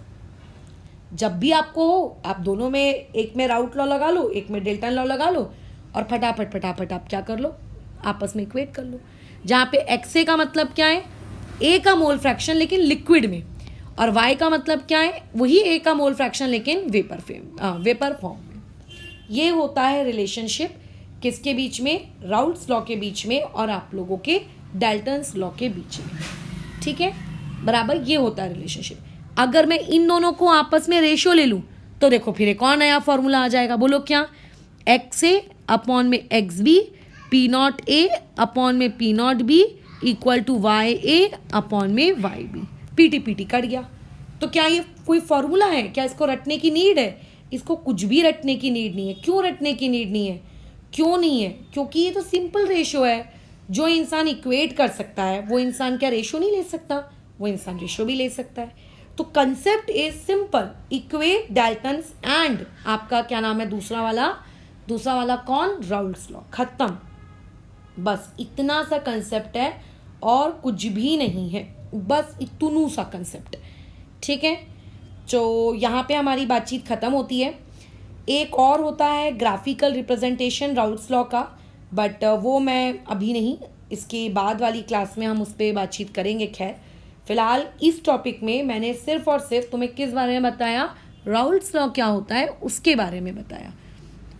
जब भी आपको हो आप दोनों में, एक में राउट लॉ लगा लो, एक में डेल्टन लॉ लगा लो और फटाफट फटाफट आप क्या कर लो, आपस में इक्वेट कर लो। जहाँ पे एक्स ए का मतलब क्या है, ए का मोल फ्रैक्शन लेकिन लिक्विड में, और वाई का मतलब क्या है, वही ए का मोल फ्रैक्शन लेकिन वेपर फॉर्म में। ये होता है रिलेशनशिप किसके बीच में, राउल्ट्स लॉ के बीच में और आप लोगों के डाल्टन्स लॉ के बीच में, ठीक है, बराबर, ये होता है रिलेशनशिप। अगर मैं इन दोनों को आपस में रेशियो ले लूँ तो देखो फिर एक और नया फॉर्मूला आ जाएगा, बोलो क्या, एक्स ए अपॉन में X B P nought A upon में P nought B equal to Y A upon में Y B, P T cut गया। तो क्या ये कोई फॉर्मूला है, क्या इसको रटने की नीड है? इसको कुछ भी रटने की नीड नहीं है। क्यों रटने की नीड नहीं है, क्यों नहीं है? क्योंकि ये तो सिंपल रेशियो है। जो इंसान इक्वेट कर सकता है वो इंसान क्या रेशियो नहीं ले सकता? वो इंसान रेशियो भी ले सकता है। तो concept is simple, equate Dalton's and आपका क्या नाम है दूसरा वाला कौन, राउल्ट्स लॉ, खत्म। बस इतना सा कंसेप्ट है और कुछ भी नहीं है, बस इतनू सा कंसेप्ट है, ठीक है। तो यहाँ पे हमारी बातचीत ख़त्म होती है। एक और होता है ग्राफिकल रिप्रेजेंटेशन राउल्ट्स लॉ का, बट वो मैं अभी नहीं, इसके बाद वाली क्लास में हम उस पर बातचीत करेंगे। खैर फिलहाल इस टॉपिक में मैंने सिर्फ और सिर्फ तुम्हें किस बारे में बताया, राउल्ट्स लॉ क्या होता है उसके बारे में बताया,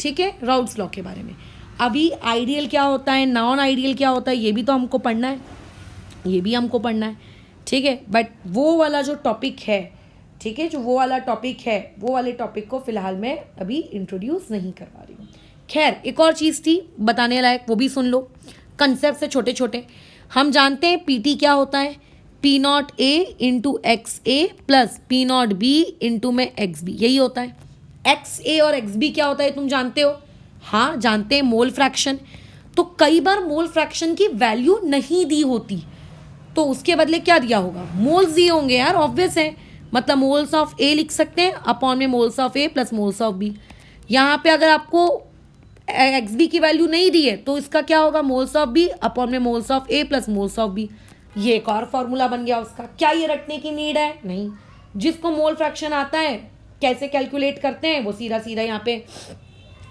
ठीक है, राउल्ट्स लॉ के बारे में। अभी आइडियल क्या होता है, नॉन आइडियल क्या होता है, ये भी तो हमको पढ़ना है, ये भी हमको पढ़ना है, ठीक है। बट वो वाला जो टॉपिक है, ठीक है, जो वो वाला टॉपिक है, वो वाले टॉपिक को फिलहाल मैं अभी इंट्रोड्यूस नहीं करवा रही हूँ। खैर एक और चीज़ थी बताने लायक, वो भी सुन लो। कंसेप्ट से छोटे छोटे हम जानते हैं पीटी क्या होता है, P nought A into X A plus P nought B into में एक्स बी, यही होता है। एक्स ए और एक्स बी क्या होता है तुम जानते हो? हाँ जानते हैं, मोल फ्रैक्शन। तो कई बार मोल फ्रैक्शन की वैल्यू नहीं दी होती तो उसके बदले क्या दिया होगा, मोल्स दिए होंगे यार, ऑब्वियस है। मतलब मोल्स ऑफ ए लिख सकते हैं अपॉन में moles of A plus moles of B. यहाँ पे अगर आपको एक्स बी की वैल्यू नहीं दी है तो इसका क्या होगा, मोल्स ऑफ बी अपॉन में moles of A plus moles of B. ये एक और फॉर्मूला बन गया उसका। क्या ये रटने की नीड है? नहीं। जिसको मोल फ्रैक्शन आता है कैसे कैलकुलेट करते हैं वो सीधा सीधा यहाँ पे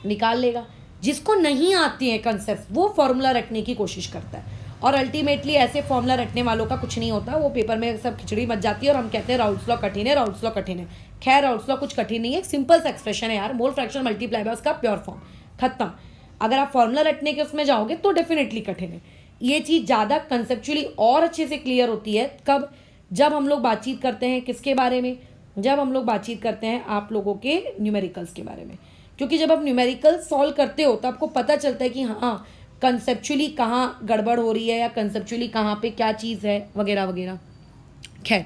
निकाल लेगा। जिसको नहीं आती है कंसेप्ट वो फॉर्मूला रटने की कोशिश करता है, और अल्टीमेटली ऐसे फॉर्मूला रटने वालों का कुछ नहीं होता, वो पेपर में सब खिचड़ी मच जाती है और हम कहते हैं राउल्ट्स लॉ कठिन है, राउल्ट्स लॉ कठिन है। खैर राउल्ट्स लॉ कुछ कठिन नहीं है, एक सिंपल सा एक्सप्रेशन है यार, मोल फ्रैक्शन मल्टीप्लाई बाय उसका प्योर फॉर्म, खत्म। अगर आप फॉर्मूला रटने के उसमें जाओगे तो डेफिनेटली कठिन है। ये चीज़ ज़्यादा कंसेप्चुअली और अच्छे से क्लियर होती है कब, जब हम लोग बातचीत करते हैं किसके बारे में, जब हम लोग बातचीत करते हैं आप लोगों के न्यूमेरिकल्स के बारे में। क्योंकि जब आप न्यूमेरिकल सॉल्व करते हो तो आपको पता चलता है कि हाँ कंसेप्चुअली कहाँ गड़बड़ हो रही है या कंसेप्चुअली कहाँ पे क्या चीज़ है वगैरह वगैरह। खैर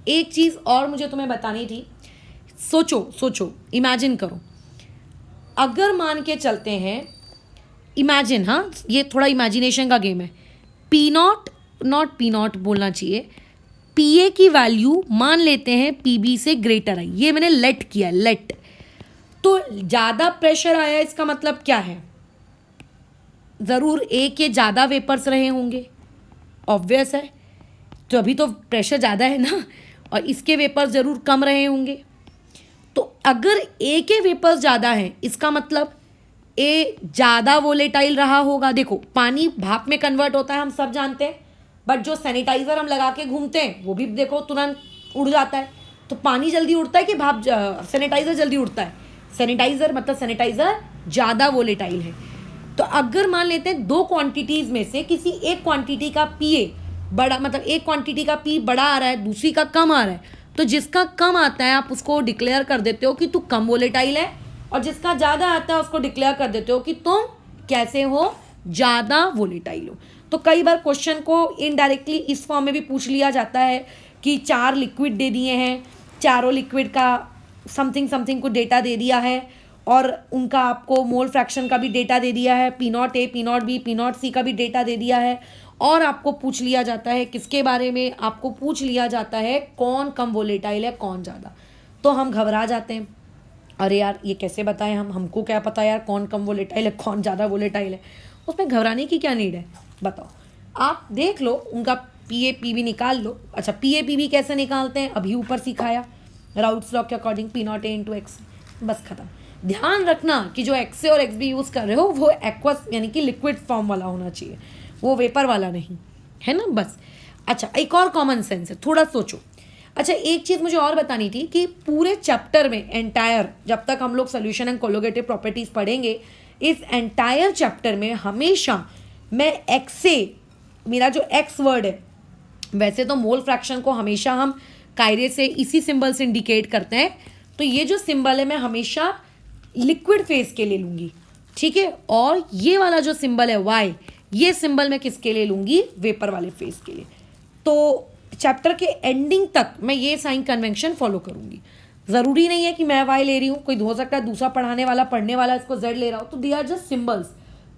एक चीज़ और मुझे तुम्हें बतानी थी। सोचो इमेजिन करो, अगर मान के चलते हैं, इमेजिन, हाँ ये थोड़ा इमेजिनेशन का गेम है, पी नॉट बोलना चाहिए, पी ए की वैल्यू मान लेते हैं पी बी से ग्रेटर आई, ये मैंने लेट किया, लेट। तो ज़्यादा प्रेशर आया इसका मतलब क्या है, ज़रूर ए के ज़्यादा वेपर्स रहे होंगे, ऑब्वियस है, तो अभी तो प्रेशर ज़्यादा है ना, और इसके वेपर्स ज़रूर कम रहे होंगे। तो अगर ए के वेपर्स ज़्यादा हैं इसका मतलब ए ज़्यादा वोलेटाइल रहा होगा। देखो पानी भाप में कन्वर्ट होता है हम सब जानते हैं, बट जो सैनिटाइज़र हम लगा के घूमते हैं वो भी देखो तुरंत उड़ जाता है। तो पानी जल्दी उड़ता है कि भाप, सैनिटाइज़र जल्दी उड़ता है? सैनिटाइज़र, मतलब सैनिटाइज़र ज़्यादा वोलेटाइल है। तो अगर मान लेते हैं दो क्वांटिटीज़ में से किसी एक क्वांटिटी का पीए बड़ा, मतलब एक क्वांटिटी का पी बड़ा आ रहा है दूसरी का कम आ रहा है, तो जिसका कम आता है आप उसको डिक्लेयर कर देते हो कि तू कम वोलेटाइल है, और जिसका ज़्यादा आता है उसको डिक्लेयर कर देते हो कि तुम कैसे हो, ज़्यादा वोलेटाइल हो। तो कई बार क्वेश्चन को इनडायरेक्टली इस फॉर्म में भी पूछ लिया जाता है कि 4 लिक्विड दे दिए हैं, चारों लिक्विड का समथिंग को डेटा दे दिया है और उनका आपको मोल फ्रैक्शन का भी डेटा दे दिया है, P nought A, P nought B, P nought C का भी डेटा दे दिया है, और आपको पूछ लिया जाता है किसके बारे में, आपको पूछ लिया जाता है कौन कम वोलेटाइल है कौन ज़्यादा, तो हम घबरा जाते हैं, अरे यार ये कैसे बताएं, हमको क्या पता यार कौन कम वोलेटाइल है कौन ज़्यादा वोलेटाइल है। उसमें घबराने की क्या नीड है, बताओ। आप देख लो उनका PA/PB निकाल लो। अच्छा, PA/PB कैसे निकालते हैं अभी ऊपर सिखाया, राउट्स लॉ के according P0 A into x, बस खत्म। ध्यान रखना कि जो XA और XB यूज़ कर रहे हो वो एक्वस यानी कि लिक्विड फॉर्म वाला होना चाहिए, वो वेपर वाला नहीं, है ना, बस। अच्छा, एक और कॉमन सेंस है, थोड़ा सोचो। अच्छा, एक चीज़ मुझे और बतानी थी कि पूरे चैप्टर में एंटायर, जब तक हम लोग सोल्यूशन एंड कोलोगेटिव प्रॉपर्टीज पढ़ेंगे, इस एंटायर चैप्टर में हमेशा मैं XA, मेरा जो X वर्ड है, वैसे तो मोल फ्रैक्शन को हमेशा हम कायरे से इसी सिंबल से इंडिकेट करते हैं, तो ये जो सिंबल है मैं हमेशा लिक्विड फेज के लिए लूँगी, ठीक है। और ये वाला जो सिंबल है Y, ये सिंबल मैं किसके लिए लूँगी, वेपर वाले फेज के लिए। तो चैप्टर के एंडिंग तक मैं ये साइन कन्वेंशन फॉलो करूँगी। ज़रूरी नहीं है कि मैं Y ले रही हूँ, कोई हो सकता है दूसरा पढ़ने वाला इसको Z ले रहा हो, तो दे आर जस्ट सिंबल्स,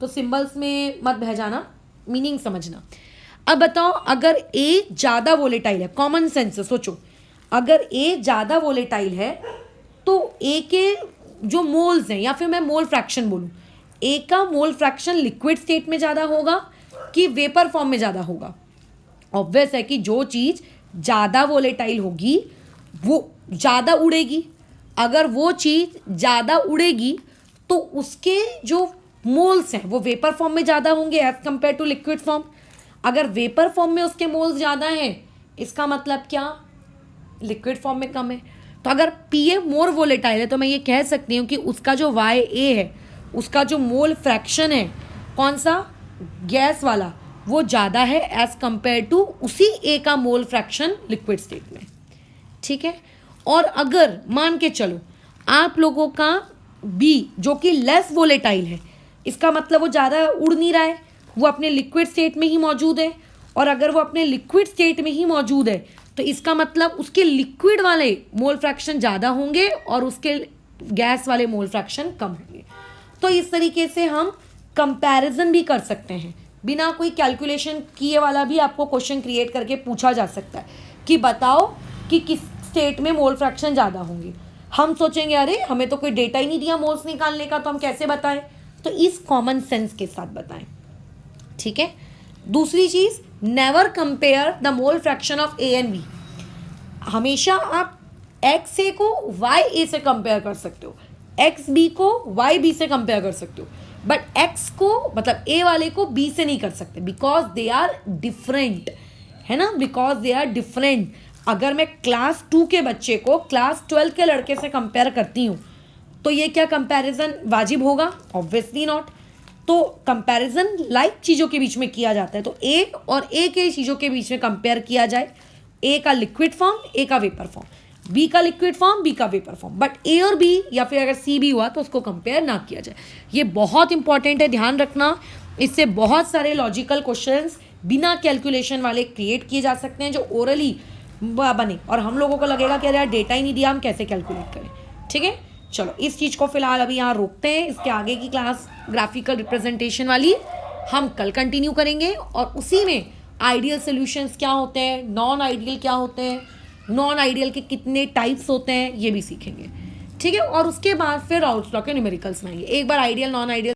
तो सिंबल्स में मत बह जाना, मीनिंग समझना। अब बताओ, अगर A ज़्यादा वोलेटाइल है, कॉमन सेंस से सोचो, अगर A ज़्यादा वोलेटाइल है तो A के जो मोल्स हैं, या फिर मैं मोल फ्रैक्शन बोलूँ, A का मोल फ्रैक्शन लिक्विड स्टेट में ज़्यादा होगा कि वेपर फॉर्म में ज़्यादा होगा। ऑब्वियस है कि जो चीज़ ज़्यादा वोलेटाइल होगी वो ज़्यादा उड़ेगी। अगर वो चीज़ ज़्यादा उड़ेगी तो उसके जो मोल्स हैं वो वेपर फॉर्म में ज़्यादा होंगे as compare to liquid form. अगर वेपर फॉर्म में उसके मोल्स ज़्यादा हैं, इसका मतलब क्या, लिक्विड फॉर्म में कम है। तो अगर PA मोर वोलेटाइल है तो मैं ये कह सकती हूँ कि उसका जो YA है, उसका जो मोल फ्रैक्शन है, कौन सा, गैस वाला, वो ज़्यादा है एज कंपेयर टू उसी A का मोल फ्रैक्शन लिक्विड स्टेट में, ठीक है। और अगर मान के चलो आप लोगों का B जो कि लेस वोलेटाइल है, इसका मतलब वो ज़्यादा उड़ नहीं रहा है, वो अपने लिक्विड स्टेट में ही मौजूद है, और अगर वो अपने लिक्विड स्टेट में ही मौजूद है तो इसका मतलब उसके लिक्विड वाले मोल फ्रैक्शन ज़्यादा होंगे और उसके गैस वाले मोल फ्रैक्शन कम होंगे। तो इस तरीके से हम कंपैरिजन भी कर सकते हैं, बिना कोई कैलकुलेशन किए वाला भी आपको क्वेश्चन क्रिएट करके पूछा जा सकता है कि बताओ कि किस स्टेट में मोल फ्रैक्शन ज़्यादा होंगे। हम सोचेंगे अरे हमें तो कोई डेटा ही नहीं दिया मोल्स निकालने का, तो हम कैसे बताएं, तो इस कॉमन सेंस के साथ बताएं, ठीक है। दूसरी चीज़, never compare the mole fraction of A and B। हमेशा आप XA को YA से कंपेयर कर सकते हो, XB को YB से कंपेयर कर सकते हो, बट X को मतलब A वाले को B से नहीं कर सकते, बिकॉज दे आर डिफरेंट, है ना, बिकॉज दे आर डिफरेंट। अगर मैं क्लास 2 के बच्चे को क्लास 12 के लड़के से कंपेयर करती हूँ तो ये क्या कंपैरिजन वाजिब होगा, ऑब्वियसली नॉट। तो कंपैरिजन लाइक चीज़ों के बीच में किया जाता है, तो A और A के चीज़ों के बीच में कंपेयर किया जाए, A का लिक्विड फॉर्म, A का वेपर फॉर्म, B का लिक्विड फॉर्म, B का वेपर फॉर्म, बट A और B या फिर अगर C भी हुआ तो उसको कंपेयर ना किया जाए। ये बहुत इंपॉर्टेंट है, ध्यान रखना। इससे बहुत सारे लॉजिकल क्वेश्चंस बिना कैलकुलेशन वाले क्रिएट किए जा सकते हैं जो ओरली बने, और हम लोगों को लगेगा कि अरे यार डेटा ही नहीं दिया, हम कैसे कैलकुलेट करें, ठीक है। चलो इस चीज़ को फिलहाल अभी यहाँ रोकते हैं, इसके आगे की क्लास ग्राफिकल रिप्रेजेंटेशन वाली हम कल कंटिन्यू करेंगे, और उसी में आइडियल सॉल्यूशंस क्या होते हैं, नॉन आइडियल क्या होते हैं, नॉन आइडियल के कितने टाइप्स होते हैं, ये भी सीखेंगे, ठीक है। और उसके बाद फिर राउल्स लॉ के न्यूमेरिकल्स में आएंगे। एक बार आइडियल नॉन आइडियल